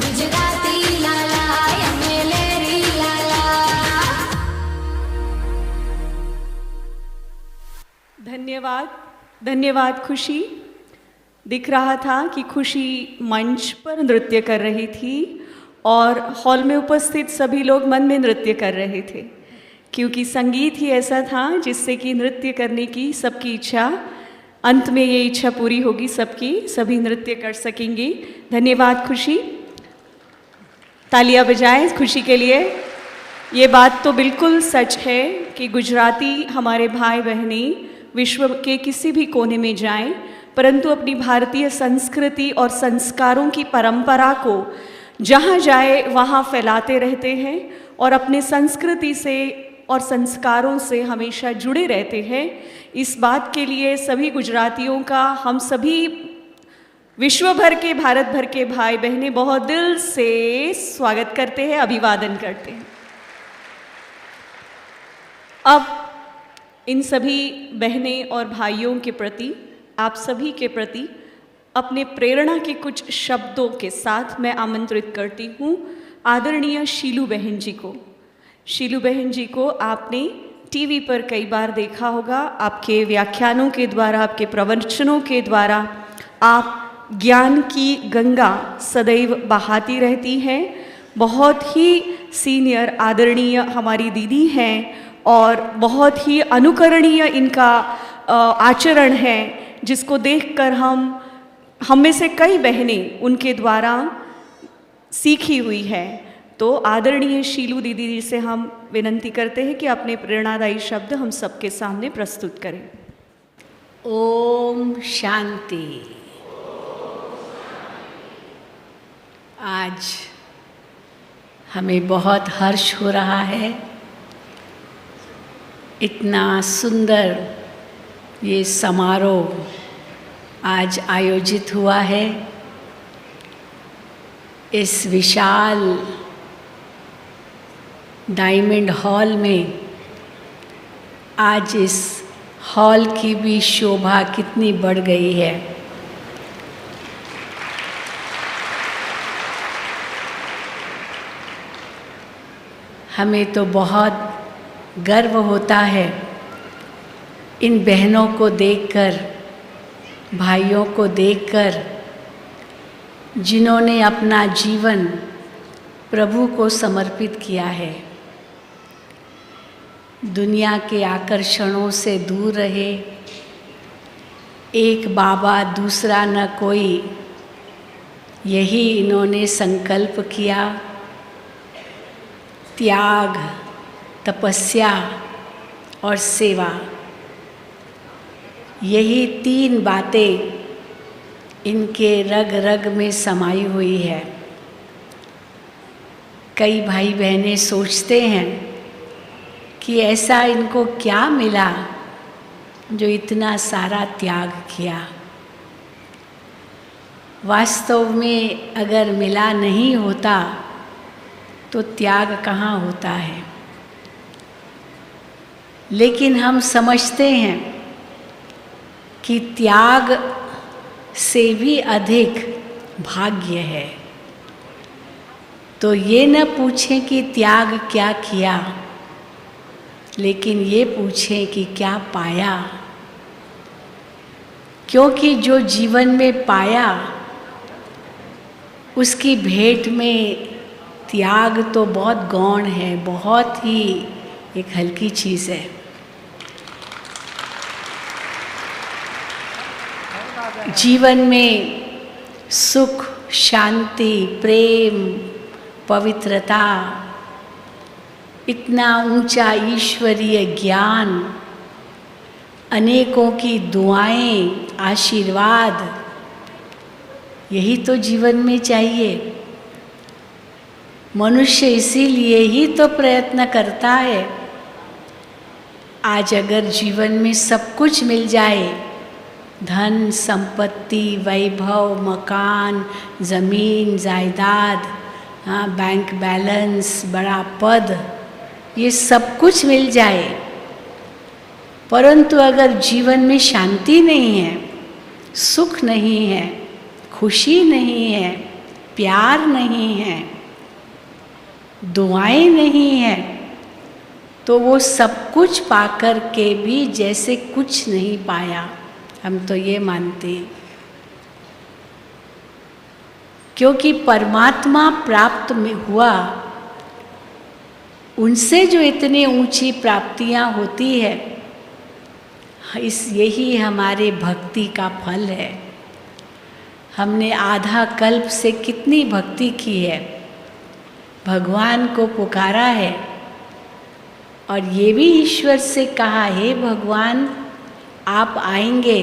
ગુજરાતી લાલા, અમે લેરી લાલા. धन्यवाद, धन्यवाद खुशी. दिख रहा था कि खुशी मंच पर नृत्य कर रही थी और हॉल में उपस्थित सभी लोग मन में नृत्य कर रहे थे, क्योंकि संगीत ही ऐसा था जिससे कि नृत्य करने की सबकी इच्छा, अंत में ये इच्छा पूरी होगी सबकी, सभी नृत्य कर सकेंगे. धन्यवाद खुशी. तालियां बजाएं खुशी के लिए. ये बात तो बिल्कुल सच है कि गुजराती हमारे भाई बहनें विश्व के किसी भी कोने में जाएं, परंतु अपनी भारतीय संस्कृति और संस्कारों की परंपरा को जहाँ जाए वहाँ फैलाते रहते हैं और अपने संस्कृति से और संस्कारों से हमेशा जुड़े रहते हैं. इस बात के लिए सभी गुजरातियों का हम सभी विश्व भर के, भारत भर के भाई बहनें बहुत दिल से स्वागत करते हैं, अभिवादन करते हैं. अब इन सभी बहनें और भाइयों के प्रति, आप सभी के प्रति अपने प्रेरणा के कुछ शब्दों के साथ मैं आमंत्रित करती हूँ आदरणीय शीलू बहन जी को. शीलू बहन जी को आपने टीवी पर कई बार देखा होगा. आपके व्याख्यानों के द्वारा, आपके प्रवचनों के द्वारा आप ज्ञान की गंगा सदैव बहाती रहती हैं. बहुत ही सीनियर आदरणीय हमारी दीदी हैं और बहुत ही अनुकरणीय इनका आचरण है, जिसको देखकर हम में से कई बहनें उनके द्वारा सीखी हुई है. तो आदरणीय शीलू दीदी जी से हम विनंती करते हैं कि अपने प्रेरणादायी शब्द हम सबके सामने प्रस्तुत करें। ओम शांति। आज हमें बहुत हर्ष हो रहा है, इतना सुंदर ये समारोह आज आयोजित हुआ है। इस विशाल डायमंड हॉल में आज इस हॉल की भी शोभा कितनी बढ़ गई है। हमें तो बहुत गर्व होता है इन बहनों को देखकर, भाइयों को देखकर, जिन्होंने अपना जीवन प्रभु को समर्पित किया है। दुनिया के आकर्षणों से दूर रहे, एक बाबा दूसरा न कोई, यही इन्होंने संकल्प किया। त्याग, तपस्या और सेवा, यही 3 बातें इनके रग रग में समाई हुई है। कई भाई बहनें सोचते हैं कि ऐसा इनको क्या मिला जो इतना सारा त्याग किया। वास्तव में अगर मिला नहीं होता तो त्याग कहाँ होता है। लेकिन हम समझते हैं कि त्याग से भी अधिक भाग्य है। तो ये न पूछें कि त्याग क्या किया, लेकिन ये पूछें कि क्या पाया। क्योंकि जो जीवन में पाया उसकी भेंट में त्याग तो बहुत गौण है, बहुत ही एक हल्की चीज़ है। जीवन में सुख, शांति, प्रेम, पवित्रता, इतना ऊंचा ईश्वरीय ज्ञान, अनेकों की दुआएं, आशीर्वाद, यही तो जीवन में चाहिए। मनुष्य इसीलिए ही तो प्रयत्न करता है। आज अगर जीवन में सब कुछ मिल जाए, धन, संपत्ति, वैभव, मकान, ज़मीन, जायदाद, बैंक बैलेंस, बड़ा पद, ये सब कुछ मिल जाए, परंतु अगर जीवन में शांति नहीं है, सुख नहीं है, खुशी नहीं है, प्यार नहीं है, दुआएं नहीं है, तो वो सब कुछ पाकर के भी जैसे कुछ नहीं पाया। हम तो ये मानते हैं, क्योंकि परमात्मा प्राप्त में हुआ, उनसे जो इतनी ऊंची प्राप्तियां होती है, यही हमारे भक्ति का फल है। हमने आधा कल्प से कितनी भक्ति की है, भगवान को पुकारा है और ये भी ईश्वर से कहा, हे भगवान आप आएंगे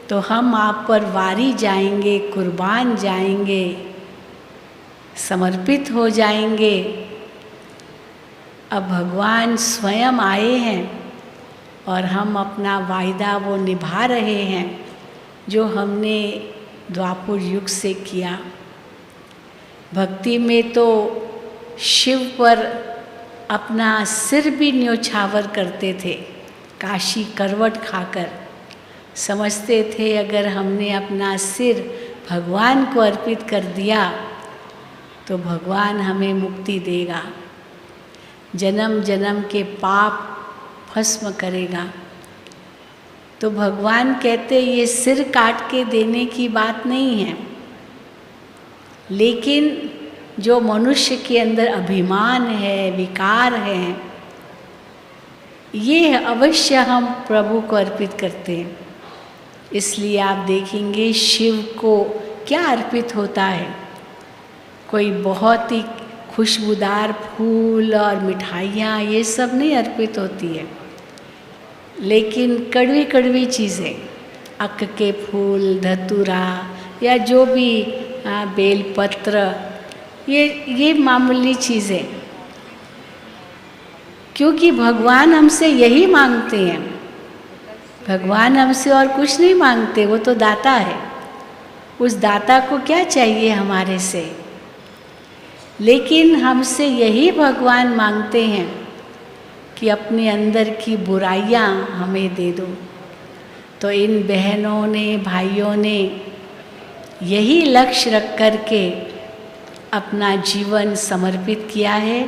तो हम आप पर वारी जाएंगे, कुर्बान जाएंगे, समर्पित हो जाएंगे। अब भगवान स्वयं आए हैं और हम अपना वायदा वो निभा रहे हैं जो हमने द्वापर युग से किया। भक्ति में तो शिव पर अपना सिर भी न्योछावर करते थे, काशी करवट खाकर। समझते थे अगर हमने अपना सिर भगवान को अर्पित कर दिया तो भगवान हमें मुक्ति देगा, जन्म जन्म के पाप भस्म करेगा। तो भगवान कहते ये सिर काट के देने की बात नहीं है, लेकिन जो मनुष्य के अंदर अभिमान है, विकार है, ये अवश्य हम प्रभु को अर्पित करते हैं। इसलिए आप देखेंगे शिव को क्या अर्पित होता है। कोई बहुत ही खुशबूदार फूल और मिठाइयाँ ये सब नहीं अर्पित होती है, लेकिन कड़वी कड़वी चीज़ें, अक के फूल, धतूरा या जो भी बेलपत्र, ये मामूली चीज़ें, क्योंकि भगवान हमसे यही मांगते हैं। भगवान हमसे और कुछ नहीं मांगते, वो तो दाता है। उस दाता को क्या चाहिए हमारे से? लेकिन हमसे यही भगवान मांगते हैं कि अपने अंदर की बुराइयां हमें दे दो। तो इन बहनों ने, भाइयों ने यही लक्ष्य रख कर के अपना जीवन समर्पित किया है।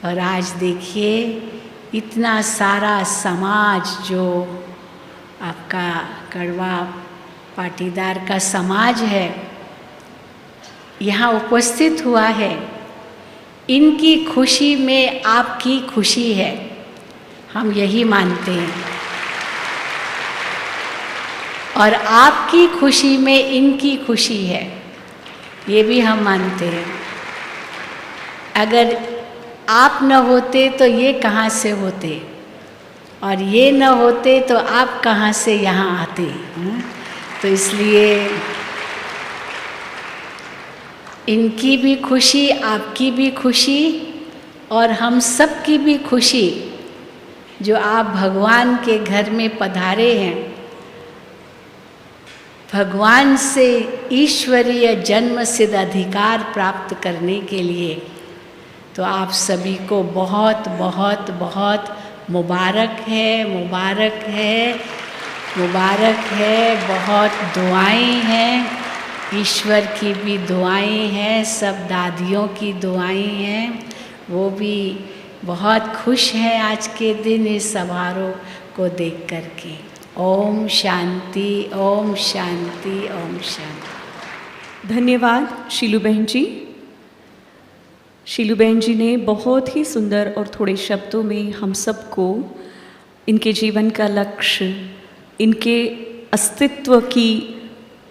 और आज देखिए इतना सारा समाज, जो आपका कड़वा पाटीदार का समाज है, यहाँ उपस्थित हुआ है। इनकी खुशी में आपकी खुशी है, हम यही मानते हैं। और आपकी खुशी में इनकी खुशी है, ये भी हम मानते हैं। अगर आप न होते तो ये कहाँ से होते, और ये न होते तो आप कहाँ से यहाँ आते। तो इसलिए इनकी भी खुशी, आपकी भी खुशी, और हम सब की भी खुशी, जो आप भगवान के घर में पधारे हैं, भगवान से ईश्वरीय जन्म सिद्ध अधिकार प्राप्त करने के लिए। तो आप सभी को बहुत बहुत बहुत मुबारक है, मुबारक है, मुबारक है। बहुत दुआएं हैं, ईश्वर की भी दुआएं हैं, सब दादियों की दुआएं हैं। वो भी बहुत खुश हैं आज के दिन इस समारोह को देख कर के। ओम शांति, ओम शांति, ओम शांति। धन्यवाद शीलू बहन जी। शीलू बहन जी ने बहुत ही सुंदर और थोड़े शब्दों में हम सबको इनके जीवन का लक्ष्य, इनके अस्तित्व की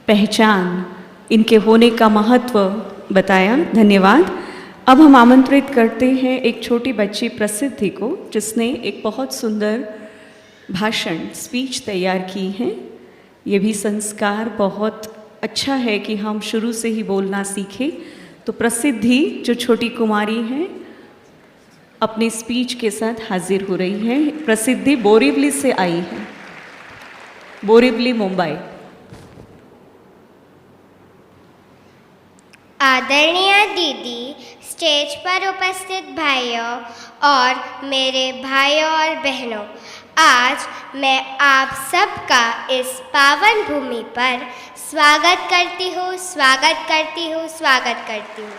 पहचान, इनके होने का महत्व बताया। धन्यवाद। अब हम आमंत्रित करते हैं एक छोटी बच्ची प्रसिद्धि को, जिसने एक बहुत सुंदर भाषण, स्पीच तैयार की है। ये भी संस्कार बहुत अच्छा है कि हम शुरू से ही बोलना सीखें। तो प्रसिद्धि जो छोटी कुमारी हैं, अपनी स्पीच के साथ हाजिर हो रही है। प्रसिद्धि बोरिवली से आई है, बोरिवली, मुंबई। आदरणीय दीदी, स्टेज पर उपस्थित भाइयों और मेरे भाइयों और बहनों, आज मैं आप सबका इस पावन भूमि पर स्वागत करती हूँ, स्वागत करती हूँ, स्वागत करती हूँ।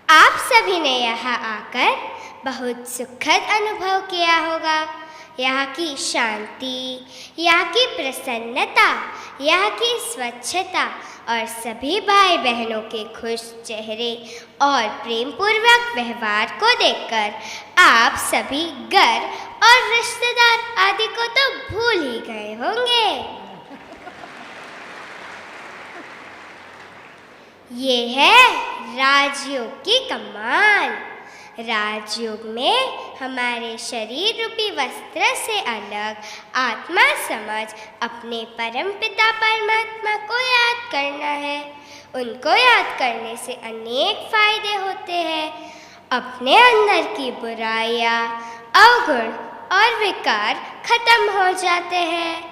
आप सभी ने यहाँ आकर बहुत सुखद अनुभव किया होगा। यहाँ की शांति, यहाँ की प्रसन्नता, यहाँ की स्वच्छता और सभी भाई बहनों के खुश चेहरे और प्रेम पूर्वक व्यवहार को देखकर आप सभी घर और रिश्तेदार आदि को तो भूल ही गए होंगे। ये है राजयोग की कमाल। राजयोग में हमारे शरीर रूपी वस्त्र से अलग आत्मा समझ अपने परम पिता परमात्मा को याद करना है। उनको याद करने से अनेक फायदे होते हैं। अपने अंदर की बुराइयां, अवगुण और विकार खत्म हो जाते हैं।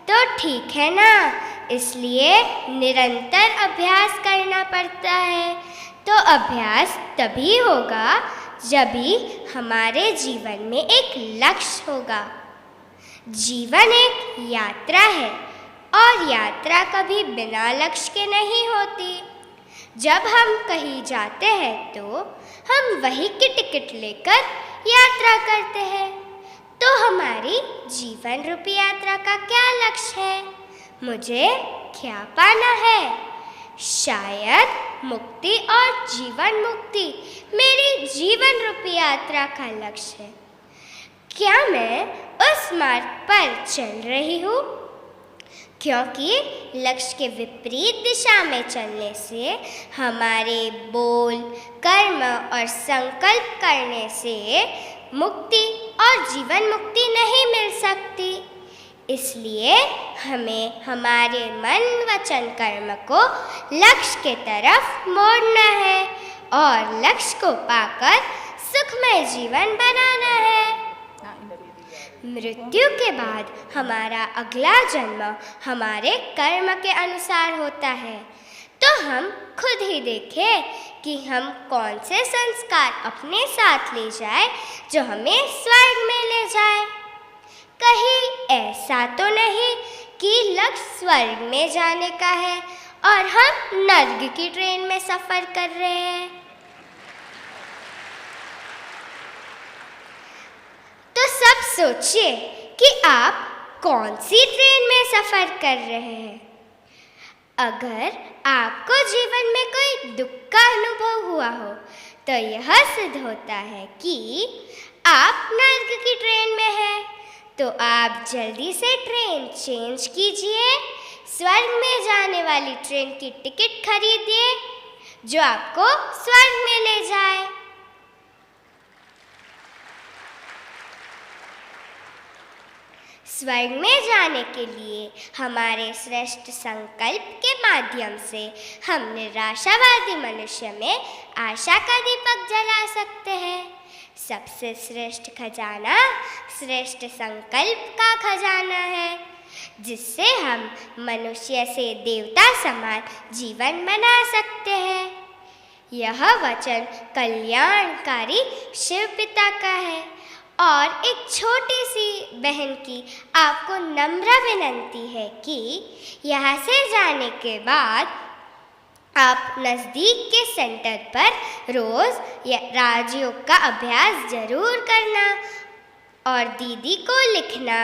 तो ठीक है ना, इसलिए निरंतर अभ्यास करना पड़ता है। तो अभ्यास तभी होगा जब भी हमारे जीवन में एक लक्ष्य होगा। जीवन एक यात्रा है और यात्रा कभी बिना लक्ष्य के नहीं होती। जब हम कहीं जाते हैं तो हम वहीं की टिकट लेकर यात्रा करते हैं। तो हमारी जीवन रूपी यात्रा का क्या लक्ष्य है? मुझे क्या पाना है? शायद मुक्ति और जीवन मुक्ति मेरी जीवन रूपी यात्रा का लक्ष्य है। क्या मैं उस मार्ग पर चल रही हूँ? क्योंकि लक्ष्य के विपरीत दिशा में चलने से हमारे बोल, कर्म और संकल्प करने से मुक्ति और जीवन मुक्ति नहीं मिल सकती। इसलिए हमें हमारे मन, वचन, कर्म को लक्ष्य के तरफ मोड़ना है और लक्ष्य को पाकर सुखमय जीवन बनाना है। मृत्यु के बाद हमारा अगला जन्म हमारे कर्म के अनुसार होता है, तो हम खुद ही देखें कि हम कौन से संस्कार अपने साथ ले जाए जो हमें स्वर्ग में ले जाए। कहीं ऐसा तो नहीं कि लक्ष्य स्वर्ग में जाने का है और हम नर्क की ट्रेन में सफ़र कर रहे हैं। तो सब सोचिए कि आप कौन सी ट्रेन में सफ़र कर रहे हैं। अगर आपको जीवन में कोई दुख का अनुभव हुआ हो तो यह सिद्ध होता है कि आप नर्क की ट्रेन में हैं। तो आप जल्दी से ट्रेन चेंज कीजिए, स्वर्ग में जाने वाली ट्रेन की टिकट खरीदिए जो आपको स्वर्ग में ले जाए। स्वर्ग में जाने के लिए हमारे श्रेष्ठ संकल्प के माध्यम से हम निराशावादी मनुष्य में आशा का दीपक जला सकते हैं। सबसे श्रेष्ठ खजाना श्रेष्ठ संकल्प का खजाना है, जिससे हम मनुष्य से देवता समान जीवन बना सकते हैं। यह वचन कल्याणकारी शिव पिता का है और एक छोटी सी बहन की आपको नम्र विनंती है कि यहाँ से जाने के बाद आप नज़दीक के सेंटर पर रोज़ राजयोग का अभ्यास ज़रूर करना और दीदी को लिखना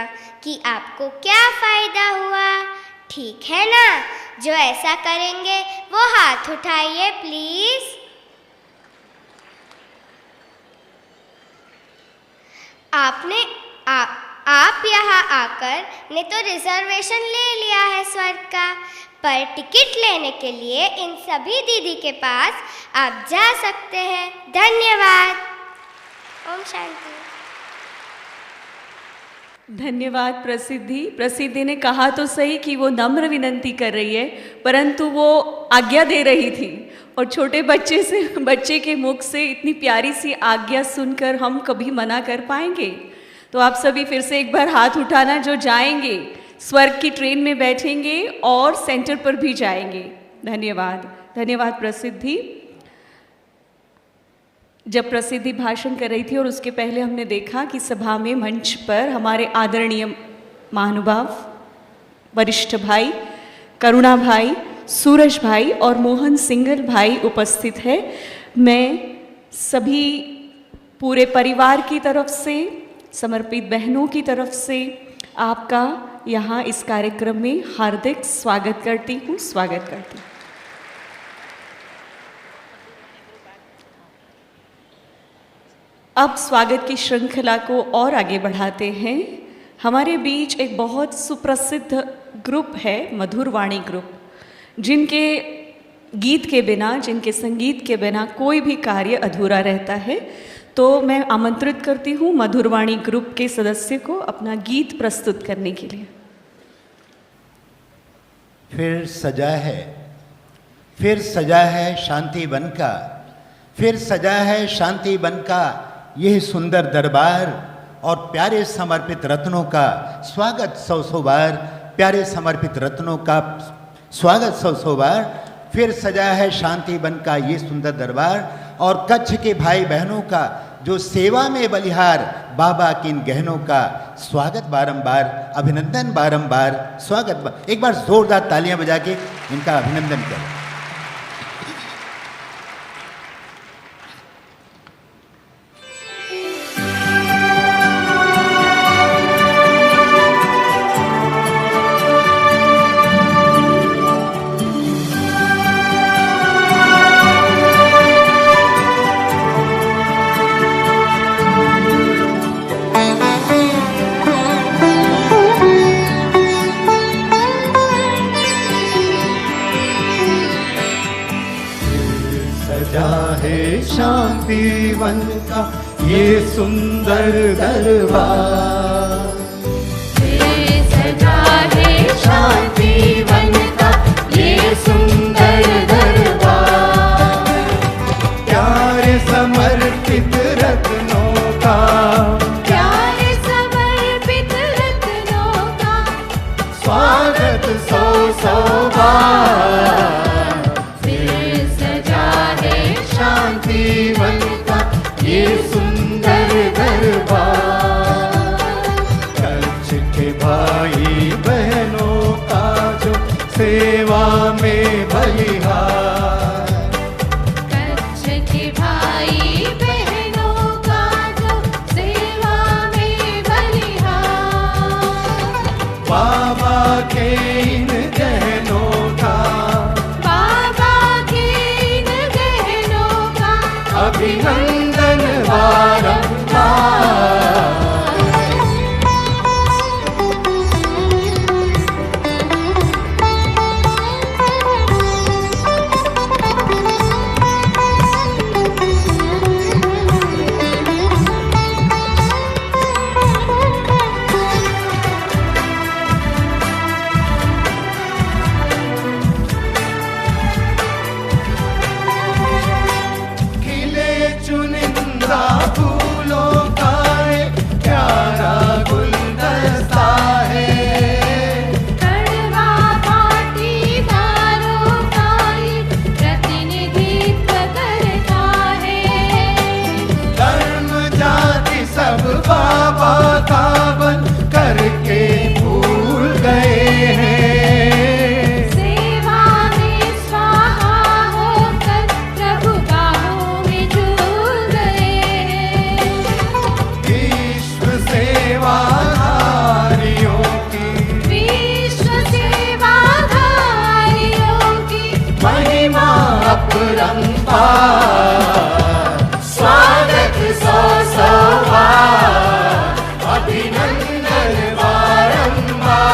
कि आपको क्या फ़ायदा हुआ। ठीक है ना? जो ऐसा करेंगे वो हाथ उठाइए प्लीज़। आप यहाँ आकर ने तो रिजर्वेशन ले लिया है स्वर्ग का, पर टिकट लेने के लिए इन सभी दीदी के पास आप जा सकते हैं। धन्यवाद। ओम शांति। धन्यवाद प्रसिद्धि ने कहा तो सही कि वो नम्र विनंती कर रही है, परंतु वो आज्ञा दे रही थी और छोटे बच्चे के मुख से इतनी प्यारी सी आज्ञा सुनकर हम कभी मना कर पाएंगे? तो आप सभी फिर से एक बार हाथ उठाना जो जाएंगे, स्वर्ग की ट्रेन में बैठेंगे और सेंटर पर भी जाएंगे। धन्यवाद प्रसिद्धि। जब प्रसिद्धि भाषण कर रही थी और उसके पहले हमने देखा कि सभा में मंच पर हमारे आदरणीय महानुभाव वरिष्ठ भाई करुणा भाई, सूरज भाई और मोहन सिंगल भाई उपस्थित है। मैं सभी पूरे परिवार की तरफ से, समर्पित बहनों की तरफ से आपका यहाँ इस कार्यक्रम में हार्दिक स्वागत करती हूँ। अब स्वागत की श्रृंखला को और आगे बढ़ाते हैं। हमारे बीच एक बहुत सुप्रसिद्ध ग्रुप है, मधुरवाणी ग्रुप, जिनके गीत के बिना, जिनके संगीत के बिना कोई भी कार्य अधूरा रहता है। तो मैं आमंत्रित करती हूँ मधुरवाणी ग्रुप के सदस्य को अपना गीत प्रस्तुत करने के लिए। फिर सजा है शांति वन का, फिर सजा है शांति वन का यह सुंदर दरबार, और प्यारे समर्पित रत्नों का स्वागत सौ बार, प्यारे समर्पित रत्नों का स्वागत सौ बार। फिर सजा है शांति वन का ये सुंदर दरबार, और कच्छ के भाई बहनों का जो सेवा में बलिहार, बाबा की इन गहनों का स्वागत बारंबार, अभिनंदन बारंबार, स्वागत। एक बार जोरदार तालियां बजा के इनका अभिनंदन करें। शांतिवन का ये सुंदर दरबार। सजा है शांतिवन का ये सुंदर दरबार। प्यारे समर्पित रत्नों का, प्यारे समर्पित रत्नों का स्वागत सौ सौ बार। फिर सजा है शांतिवन का ये सुंदर दरबार। कच्छ के भाई बहनों का जो सेवा में बलिहार। कच्छ के भाई बहनों का जो सेवा में बलिहार। बाबा के इन गहनों का, बाबा के इन गहनों का अभिनंदन बारंबार। खिले चुनिंदा फूलों का एक प्यारा गुलदस्ता है। कड़वा पाटीदारों का ये प्रतिनिधित्व करता है। धर्म जाति सब बाबा का बन करके भूल गए हैं। सेवा में स्वाहा होकर प्रभु बाहों में झूल गए हैं। विश्व सेवाधारियों की विश्व सेवाधारियों की महिमा अपरंपार। स्वागत सौ सौ बार, अभिनंदन बारंबार।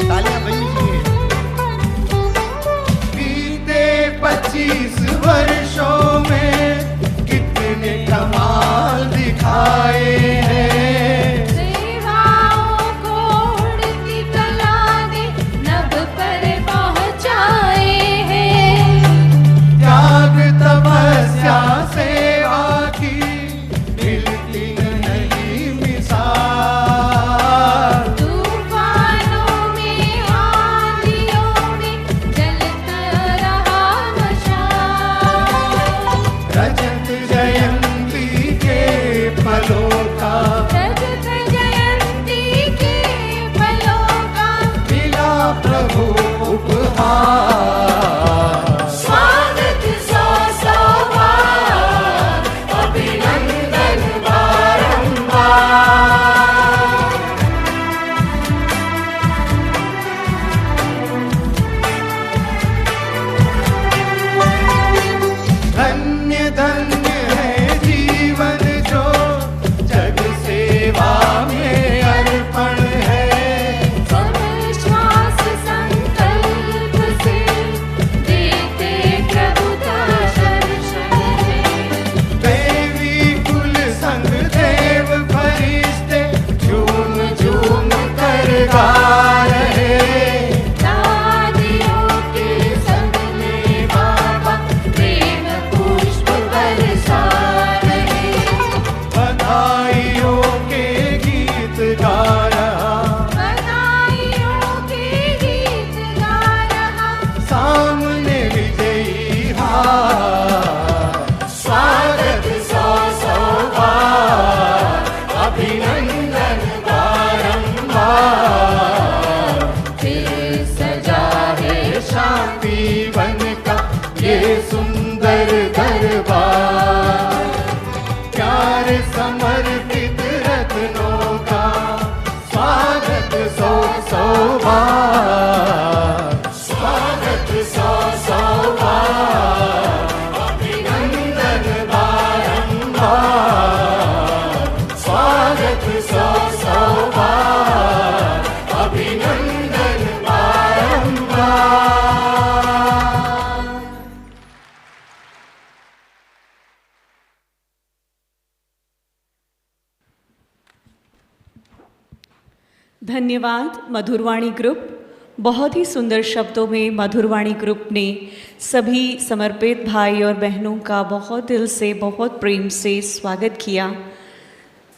तालियां बजीए। बीते 25 वर्षों में कितने कमाल दिखाए हैं। सेवाओं को उड़ती कला ने नभ पर पहुँचाए हैं। त्याग तपस्या सेवा की मिलती नहीं मिसाल। तूफानों में आंधियों में जलता रहा मशाल। रजत जयंती के पलों का रजत जयंती के फलों का मिला प्रभु उपहार। स्वागत सौ सौ बार, अभिनंदन बारंबार। धन्य धन्य है जीवन जो जग सेवा में अर्पण है। सब श्वास संकल्प से देते प्रभु दर्शन है। देवी कुल संग देव फरिश्ते झूम झूम कर गा रहे। दादियों के संग में बाबा प्रेम पुष्प बरसा रहे। बधाइयों के गीत गा रहा, बधाइयों के गीत गा रहा। सामने विजयी हार। स्वागत सौ सौ बार, अभिनंदन बारंबार। फिर सजा है शांतिवन का ये सुंदर दरबार। प्यारे समर्पित रत्नों का स्वागत सौ धन्यवाद मधुरवाणी ग्रुप। बहुत ही सुंदर शब्दों में मधुरवाणी ग्रुप ने सभी समर्पित भाई और बहनों का बहुत दिल से, बहुत प्रेम से स्वागत किया।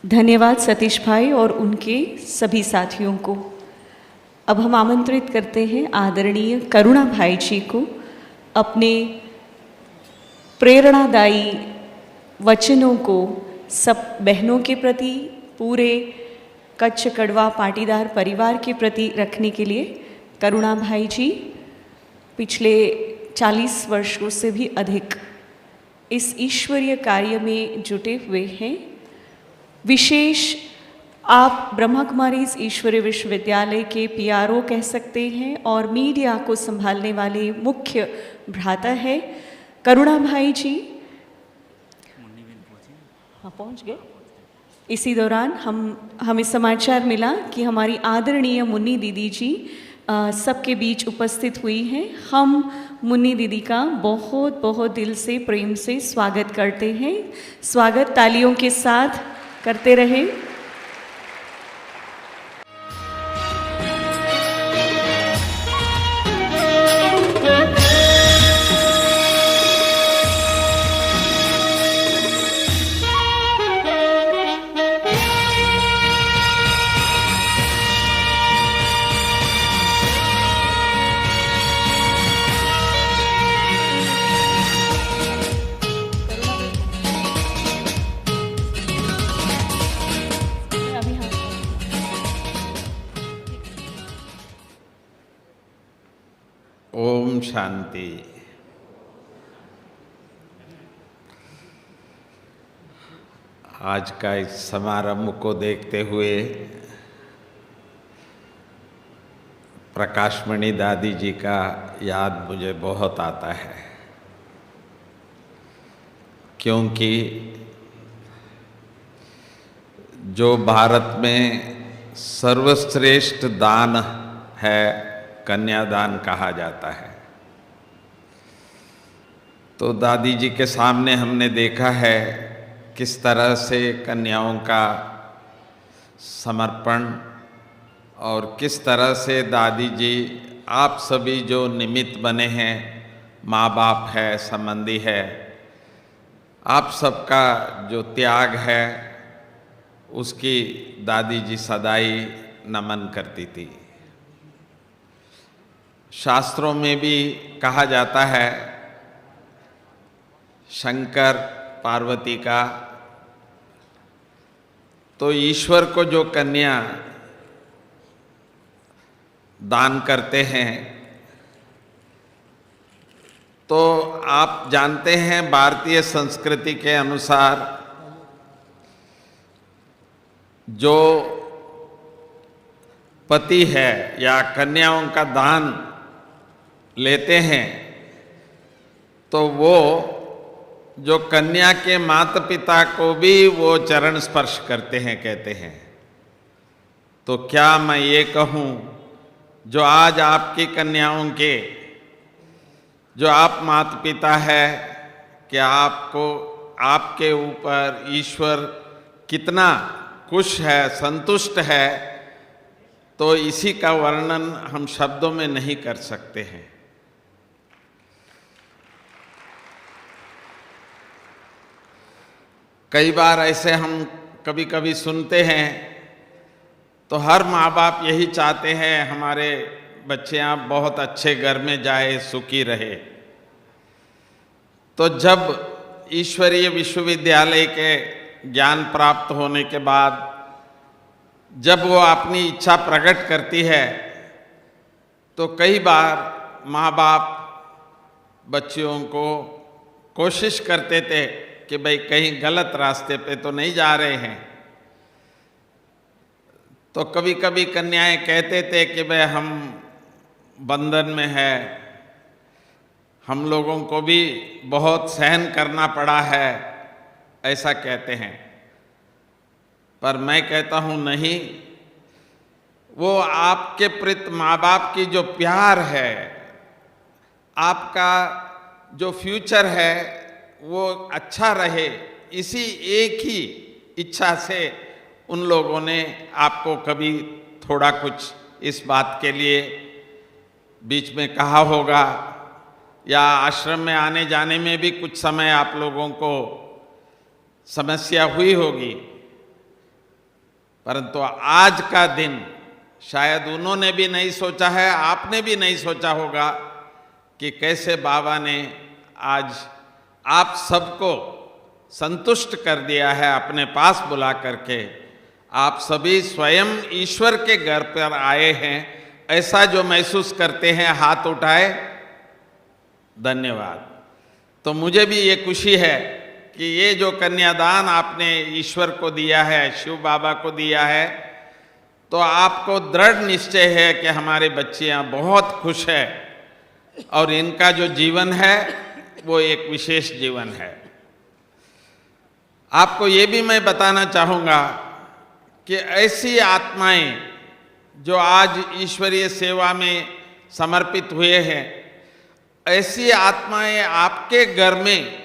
धन्यवाद सतीश भाई और उनके सभी साथियों को। अब हम आमंत्रित करते हैं आदरणीय करुणा भाई जी को अपने प्रेरणादायी वचनों को सब बहनों के प्रति, पूरे कच्छ कड़वा पाटीदार परिवार के प्रति रखने के लिए। करुणा भाई जी पिछले 40 वर्षों से भी अधिक इस ईश्वरीय कार्य में जुटे हुए हैं। विशेष आप ब्रह्मा कुमारीज ईश्वरीय विश्वविद्यालय के PRO कह सकते हैं और मीडिया को संभालने वाले मुख्य भ्राता है करुणा भाई जी। हाँ, पहुँच गए। इसी दौरान हमें समाचार मिला कि हमारी आदरणीय मुन्नी दीदी जी सबके बीच उपस्थित हुई हैं। हम मुन्नी दीदी का बहुत बहुत दिल से, प्रेम से स्वागत करते हैं। स्वागत तालियों के साथ करते रहें। ओम शांति। आज का इस समारंभ को देखते हुए प्रकाशमणि दादी जी का याद मुझे बहुत आता है, क्योंकि जो भारत में सर्वश्रेष्ठ दान है, कन्यादान कहा जाता है। तो दादी जी के सामने हमने देखा है किस तरह से कन्याओं का समर्पण और किस तरह से दादी जी, आप सभी जो निमित्त बने हैं, माँ बाप है, संबंधी है, आप सबका जो त्याग है उसकी दादी जी सदाई नमन करती थी। शास्त्रों में भी कहा जाता है, शंकर पार्वती का, तो ईश्वर को जो कन्या दान करते हैं, तो आप जानते हैं भारतीय संस्कृति के अनुसार जो पति है या कन्याओं का दान लेते हैं, तो वो जो कन्या के माता पिता को भी वो चरण स्पर्श करते हैं, कहते हैं। तो क्या मैं ये कहूँ, जो आज आपकी कन्याओं के, जो आप माता पिता है, कि आपको, आपके ऊपर ईश्वर कितना खुश है, संतुष्ट है, तो इसी का वर्णन हम शब्दों में नहीं कर सकते हैं। कई बार ऐसे हम कभी कभी सुनते हैं, तो हर माँ बाप यही चाहते हैं हमारे बच्चियाँ बहुत अच्छे घर में जाए, सुखी रहे। तो जब ईश्वरीय विश्वविद्यालय के ज्ञान प्राप्त होने के बाद जब वो अपनी इच्छा प्रकट करती है, तो कई बार माँ बाप बच्चियों को कोशिश करते थे कि भाई कहीं गलत रास्ते पे तो नहीं जा रहे हैं। तो कभी कभी कन्याएं कहते थे कि भाई हम बंधन में है, हम लोगों को भी बहुत सहन करना पड़ा है, ऐसा कहते हैं। पर मैं कहता हूँ नहीं, वो आपके प्रति माँ बाप की जो प्यार है, आपका जो फ्यूचर है वो अच्छा रहे, इसी एक ही इच्छा से उन लोगों ने आपको कभी थोड़ा कुछ इस बात के लिए बीच में कहा होगा, या आश्रम में आने जाने में भी कुछ समय आप लोगों को समस्या हुई होगी, परंतु आज का दिन शायद उन्होंने भी नहीं सोचा है, आपने भी नहीं सोचा होगा कि कैसे बाबा ने आज आप सबको संतुष्ट कर दिया है अपने पास बुला करके। आप सभी स्वयं ईश्वर के घर पर आए हैं, ऐसा जो महसूस करते हैं हाथ उठाए। धन्यवाद। तो मुझे भी ये खुशी है कि ये जो कन्यादान आपने ईश्वर को दिया है, शिव बाबा को दिया है, तो आपको दृढ़ निश्चय है कि हमारे बच्चियां बहुत खुश है और इनका जो जीवन है वो एक विशेष जीवन है। आपको ये भी मैं बताना चाहूँगा कि ऐसी आत्माएं जो आज ईश्वरीय सेवा में समर्पित हुए हैं, ऐसी आत्माएं आपके घर में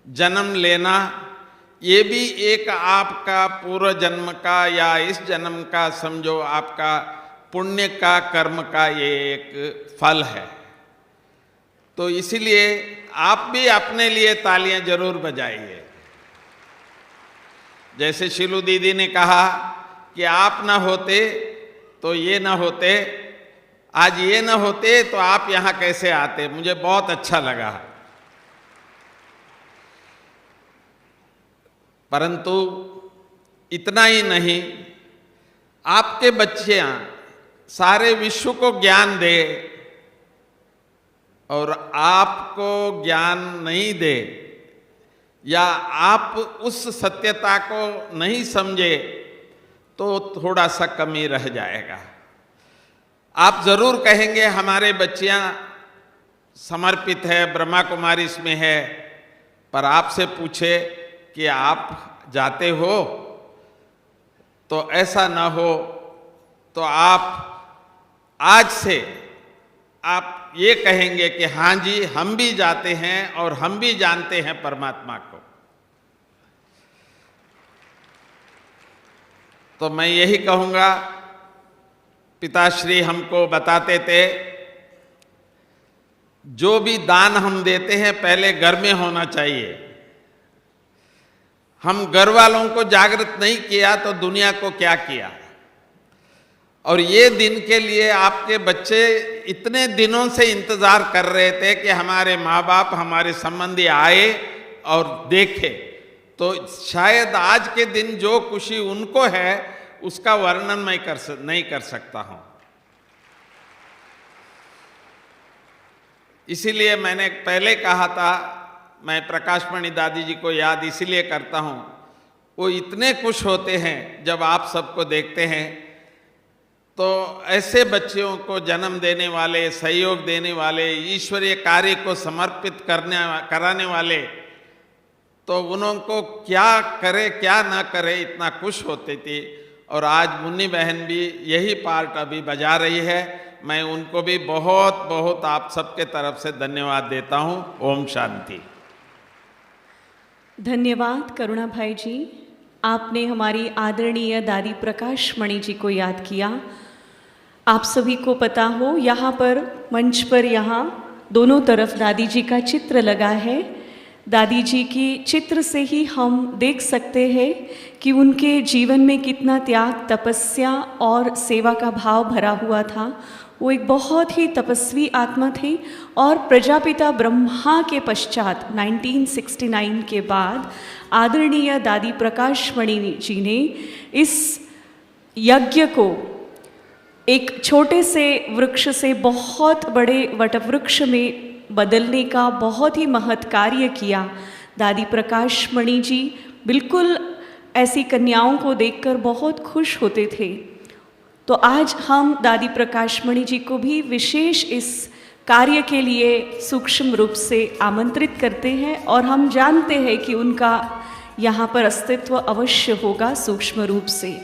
जन्म लेना, ये भी एक आपका पूर्व जन्म का या इस जन्म का समझो आपका पुण्य का कर्म का ये एक फल है। तो इसीलिए आप भी अपने लिए तालियां जरूर बजाइए। जैसे शिलू दीदी ने कहा कि आप ना होते तो ये ना होते, आज ये ना होते तो आप यहाँ कैसे आते, मुझे बहुत अच्छा लगा। परंतु इतना ही नहीं, आपके बच्चियां सारे विश्व को ज्ञान दे और आपको ज्ञान नहीं दे, या आप उस सत्यता को नहीं समझे, तो थोड़ा सा कमी रह जाएगा। आप जरूर कहेंगे हमारे बच्चियां समर्पित है, ब्रह्मा कुमारी इसमें है, पर आपसे पूछे कि आप जाते हो, तो ऐसा ना हो तो आप आज से आप ये कहेंगे कि हाँ जी, हम भी जाते हैं और हम भी जानते हैं परमात्मा को। तो मैं यही कहूँगा, पिताश्री हमको बताते थे, जो भी दान हम देते हैं पहले घर में होना चाहिए। हम घर वालों को जागृत नहीं किया तो दुनिया को क्या किया। और ये दिन के लिए आपके बच्चे इतने दिनों से इंतजार कर रहे थे कि हमारे माँ बाप, हमारे संबंधी आए और देखे। तो शायद आज के दिन जो खुशी उनको है उसका वर्णन मैं नहीं कर सकता हूँ। इसीलिए मैंने पहले कहा था, मैं प्रकाशमणि दादी जी को याद इसीलिए करता हूँ, वो इतने खुश होते हैं जब आप सबको देखते हैं। तो ऐसे बच्चों को जन्म देने वाले, सहयोग देने वाले, ईश्वरीय कार्य को समर्पित कराने वाले, तो उनको क्या करे क्या ना करे इतना खुश होते थे। और आज मुन्नी बहन भी यही पार्ट अभी बजा रही है। मैं उनको भी बहुत बहुत आप सबके तरफ से धन्यवाद देता हूँ। ओम शांति। धन्यवाद करुणा भाई जी, आपने हमारी आदरणीय दादी प्रकाशमणि जी को याद किया। आप सभी को पता हो, यहाँ पर मंच पर यहाँ दोनों तरफ दादी जी का चित्र लगा है। दादी जी की चित्र से ही हम देख सकते हैं कि उनके जीवन में कितना त्याग, तपस्या और सेवा का भाव भरा हुआ था। वो एक बहुत ही तपस्वी आत्मा थे और प्रजापिता ब्रह्मा के पश्चात 1969 के बाद आदरणीय दादी प्रकाशमणि जी ने इस यज्ञ को एक छोटे से वृक्ष से बहुत बड़े वटवृक्ष में बदलने का बहुत ही महत् कार्य किया। दादी प्रकाशमणि जी बिल्कुल ऐसी कन्याओं को देखकर बहुत खुश होते थे। तो आज हम दादी प्रकाशमणि जी को भी विशेष इस कार्य के लिए सूक्ष्म रूप से आमंत्रित करते हैं और हम जानते हैं कि उनका यहाँ पर अस्तित्व अवश्य होगा सूक्ष्म रूप से।